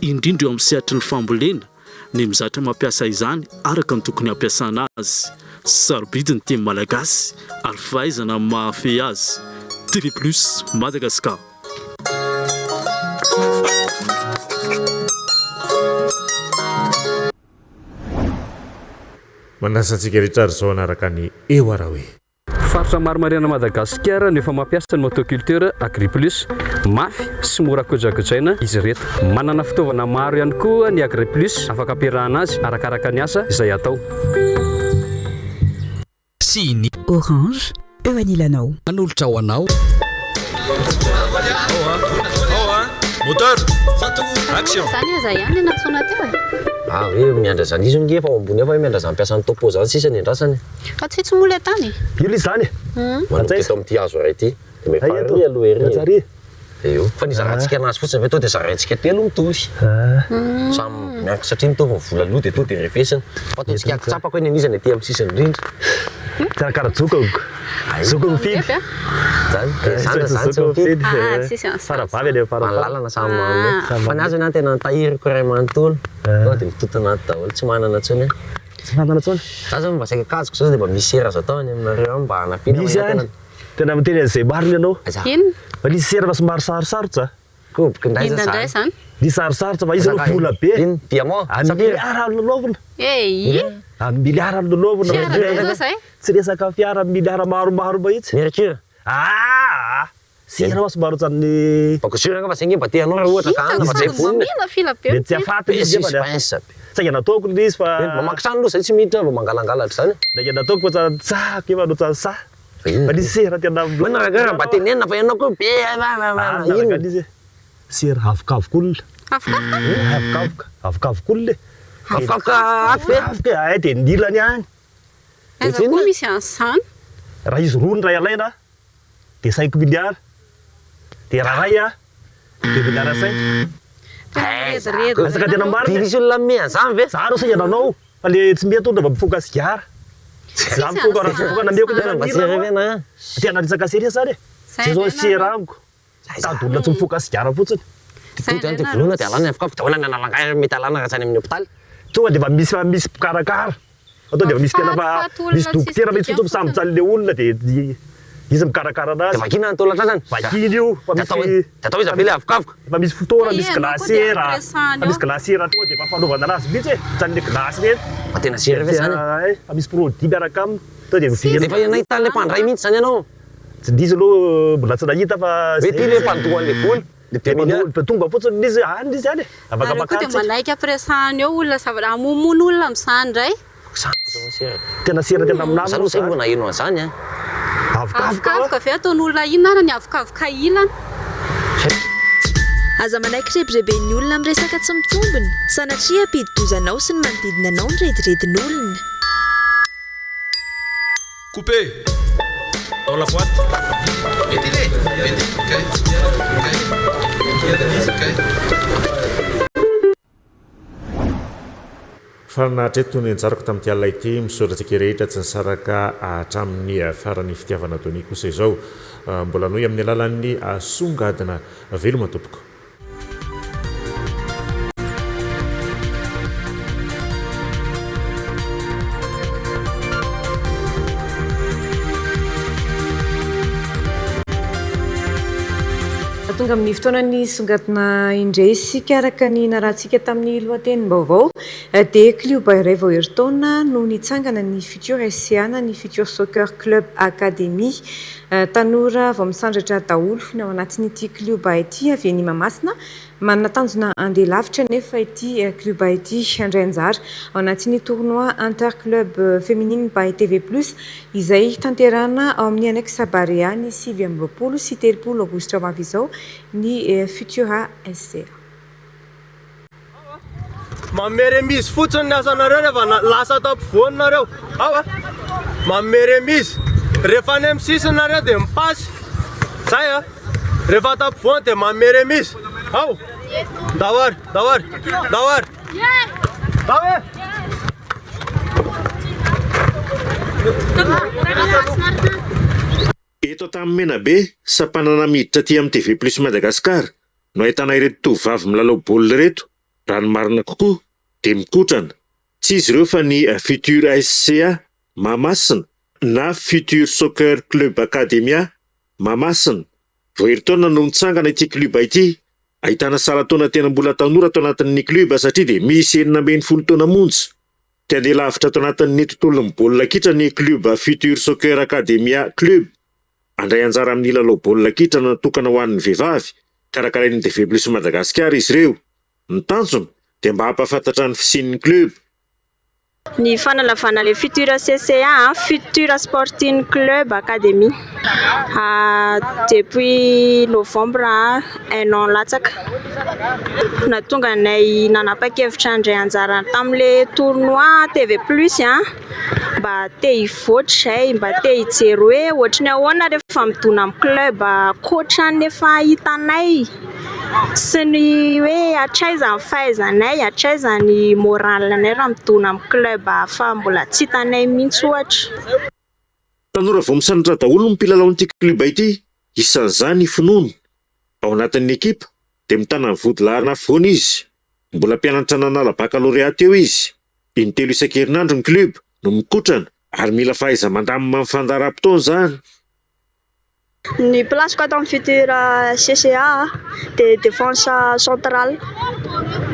indrindra eo amin'ny sehatry ny fambolena ny mizatra mampiasa izany araka ny tokony ampiasana azy. Sarobidi ny teny malagasy ary fahaizana mahafehy azy. TV Plus Madagascar. Manasantsika rehetra ary zao anaraka ny eo ara hoe faritra maromariana Madagasikara no efa mampiasa ny motoculture Agriplus mafy sy mora kojakojaina izy reto. Manana fitaovana maro ihany koa ny Agriplus afaka ampiarahana azy arakaraka ny asa izay atao. Orange, eo anilanao manolotra ho anao moteur action zany aza ihany natsona teo hoe miandra zany izy nge fa ambony efa miandra zany piasany topo zany sisa ny andrasany fa tsy tsy mola tany ilo izy zany manokety amin'ity hazo ray ty de mefaria aloha ery eo fa ny zaratsika anazy fotsiny ve to de zaratsika telo mitovy samy mianko satria mitovy vola aloha de to de refesiny fa totsika akitsapako eny anizany aty amin'ny sisiny rindra karakara joka zoko mifidy lalana samy fa ny azo ny tena nitahiriko ray manontolo de mitoto anaty daholo tsy manana tsony za zany mba saika kazoko zao de mba misy sera azo atao any aminareo mba hanapina tena miteny an'izay marina anao fa nisy sera fa somary sarosarotra indray zany ny sarosarotra fa izy anao vola be miliara lolaovina miliara lolaovina tsy resaka fiara miliara maromaro mahitsy mercure sera fa somary ohatran'ny bakosura fa saingy mba te anao raha ohatra ka ana fa tsy vonina de tsy afatiny izy saika nataoko izy fa mamaky trano aloha zay tsy miditra vao mangalangalatra zany naika nataoko fa tsaka efa notsany sa fa nisy sera tena manaragara mba tenenina fa ianao koa be izy sera avokavokolona avokavokolona afaka de ndilany any aiza koa misy an'izany raha izy rony ray alaina de 5 milliards de raha ray de milliards 5 asaka tena marina misy olona me an'izany ve zaro sa iananao fa le tsy mety ontra mba mifoka sigara za mifoka raha mifoka nameko tena resaka seria zany zay zao sera amiko sady olona tsy mifoka sigara fotsiny zany de volona de alana afaka fitaona ny analangay mety alana raha tsany amin'ny hôpitaly tonga de misy mpikarakara atao de misy tena fa misy dokotera misy fotsiny samy mijaly le olona de izy mikarakara anazy de vakina ny tolatra zany vakiny io fa atao izy avele avokavoka fa misy fotoana misy glasera fa misy glasera tonga de fampanaovana anazy mihitsy zany le glasy reny fa tena sery ve zany fa misy produit miaraka aminy to de efa nahita le mpandray mihitsy zany ianao tsy diso aloha mbola tsy nahita fa mety le mpandoha an'le voly tonga fotsiny izy any izy any afaka manaiky ampiresahany eo olona zavatra amomono olona amin'izany ndray tena sera tena amin'azy sai mbona ino an'izany avokavoka ve ataon'olona inona ary ny avokavoka ilana aza manaikitra rebereben'ny olona amin'ny resaka tsy mitombony sanatria ampidi-dozanao sy ny manodidina anao ny rediredin'olona coupé dans la boîte faranahitreto ny anjarako tamin'ity alina ity misoratsika rehetra tsy nisaraka hatramin'ny farany fitiavana doni kosa izao mbola noy amin'ny alalan'ny songadina veloma tompoko tonga amin'ny fotoanany songatina indray isika araka ny narahantsika tamin'ny lohateny vaovao dia Club iray vao heritaona no nitsangana ny Futur SCA na ny Futur Soccer Club Academy tanora vao misandratra daholo ny ao anatin'ity club ity avy any Mahamasina manana tanjona andeha lavitra nefa ity club ity andray anjara ao anatin'ny tournoi interclub féminine by TV+ izay tanterana ao amin'ny annexe Barea ny 7 sy 3 aogositra ho avy izao ny Futura SCA. Mameremisy fotsiny ny asanareo rehefa lasa atao ampovoany nareo ao mameremisy rehefa any amin'ny sisinareo dia mipasy zay rehefa atao ampovoany dia mameremisy ao dawary eto tamin'ny Menabe sampanana miditra aty amin'ny TV+ Madagasikara no ahitana ireto tovovavy milalao baolina reto raha ny marina kokoa dia mikotrana tsy izy ireo fa ny Futur SCA Mahamasina na Futur Soccer Club Academy Mahamasina vao heritaona no nitsangana ity club ity ahitana sarataona tena mbola tanora ato anatin'ny club satria dia misy 40 taona monja dia andeha lavitra ato anatin'ny tontolon'ny baolina kitra ny club Futur Soccer Academy Club andray anjara amin'ny lalao baolina kitra natokana ho an'ny vehivavy karakarain'ny TV+ Madagasikara izy ireo ny tanjona dia mba hampafantatra ny fisian'ny club Ny fanalavana le Futura CCA, Futura Sporting Club Academy. Depuis novembre un an latsaka. Natonga anay nanapa-kevitra andray anjara tamile tournoi TV+ mba te hivoatra zay, mba te hijery hoe ohatry ny ahoana rehefa midona amin'ny club koatra nefa hitanay sy ny hoe atraiza ny fahaizanay, atraiza ny moralanay raha midona amin'ny club fa mbola tsy hitanay mihitsy ohatra. Tanora vao misanatra daholo ny mpilalao an'ity club ity, isan'izany finono. Ao anatin'ny ekipa dia mitana ny vody lahana foana izy. Mbola mpianatra nanala baccalauréat eo izy. Intelo isan-kerinandro ny club no mikotrana ary mila fahaiza mandamina amin'ny fandaharam-potoana izany. Ny plasiko ato amin'ny Futura CCA dia défense centrale.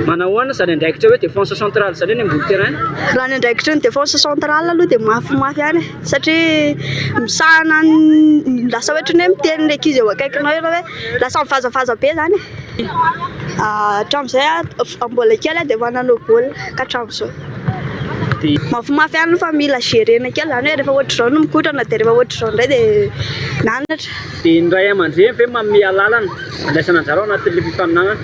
Manahoana zany andraikitra hoe défense centrale zany ny ambony terrain? Raha ny andraikitra ny défense centrale aloha dia mafimafy ihany satria misahana lasa ohatra ny hoe miteny ny ankizy eo akaikinao hoe lasa mifazafaza be zany. Hatramin'izay mbola kely dia mananao baolina ka hatramin'izao. Mafimafy ihany fa mila gérena kely zany hoe rehefa ohatra izao no mikotrana dia rehefa ohatra izao indray dia nanatra. Dia ny ray aman-dreny ve manome lalana andraisana anjara ao anatin'ilay fifaninana?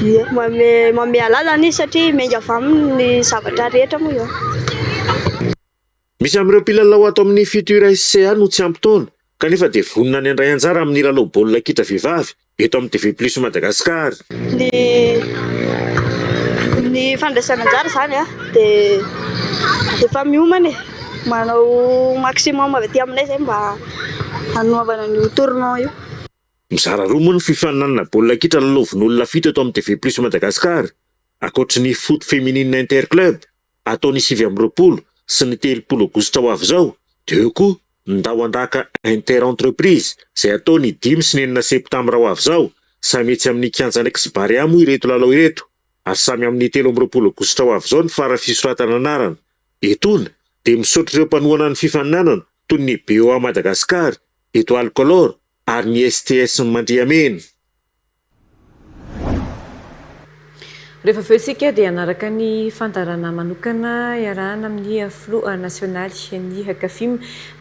Ie, manome lalana izy satria miainga avy amin'ny zavatra rehetra moa io. Misy amin'ireo mpilalao ato amin'ny Futura CCA no tsy ampy-taona kanefa dia vonona ny andray anjara amin'ny lalao baolina kitra vehivavy eto amin'ny TV+ Madagasikara. Ny fandraisana anjara zany dia efa miomana manao maximum avy aty aminay zay mba hanaovana ny tournoi io. Mizara roa moa ny fifaninana baolina kitra lalaovin'olona fito eto amin'ny TV+ Madagasikara. Ankoatry ny foot féminine interclub ataony 7 sy ny 30 aogositra ho avy izao, dia eo koa ndao andaka inter-entreprise izay ataony 5 sy ny 9 septambra ho avy izao, samy etsy amin'ny kianja Lexbaria moa ireto lalao ireto, ary samy amin'ny 13 aogositra ho avy izao ny fara fisoratana anarana. Etona dia misaotra ireo mpanohana ny fifaninanana toy ny BOA Madagasikara, Étoile Color ary ny STS Mandriamena. Rehefa aveo isika dia anaraka ny fandarana manokana iarahana amin'ny filoha nasionaly ny HACAFIM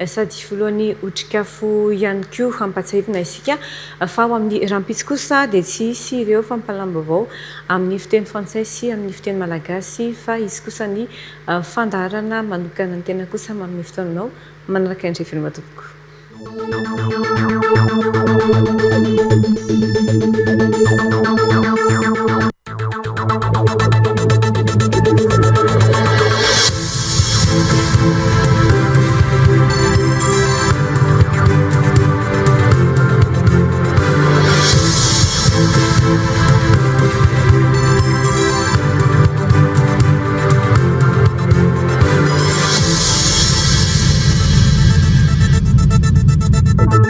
sady filohan'ny otrikafo ihany koa hampatsahivina isika fa ao amin'ny rampitsy kosa dia tsy hisy ireo fampalambavao amin'ny fiteny frantsay sy amin'ny fiteny malagasy fa izy kosa ny fandarana manokana ny tena kosa manome fotoananao manaraka indray filma tompoko.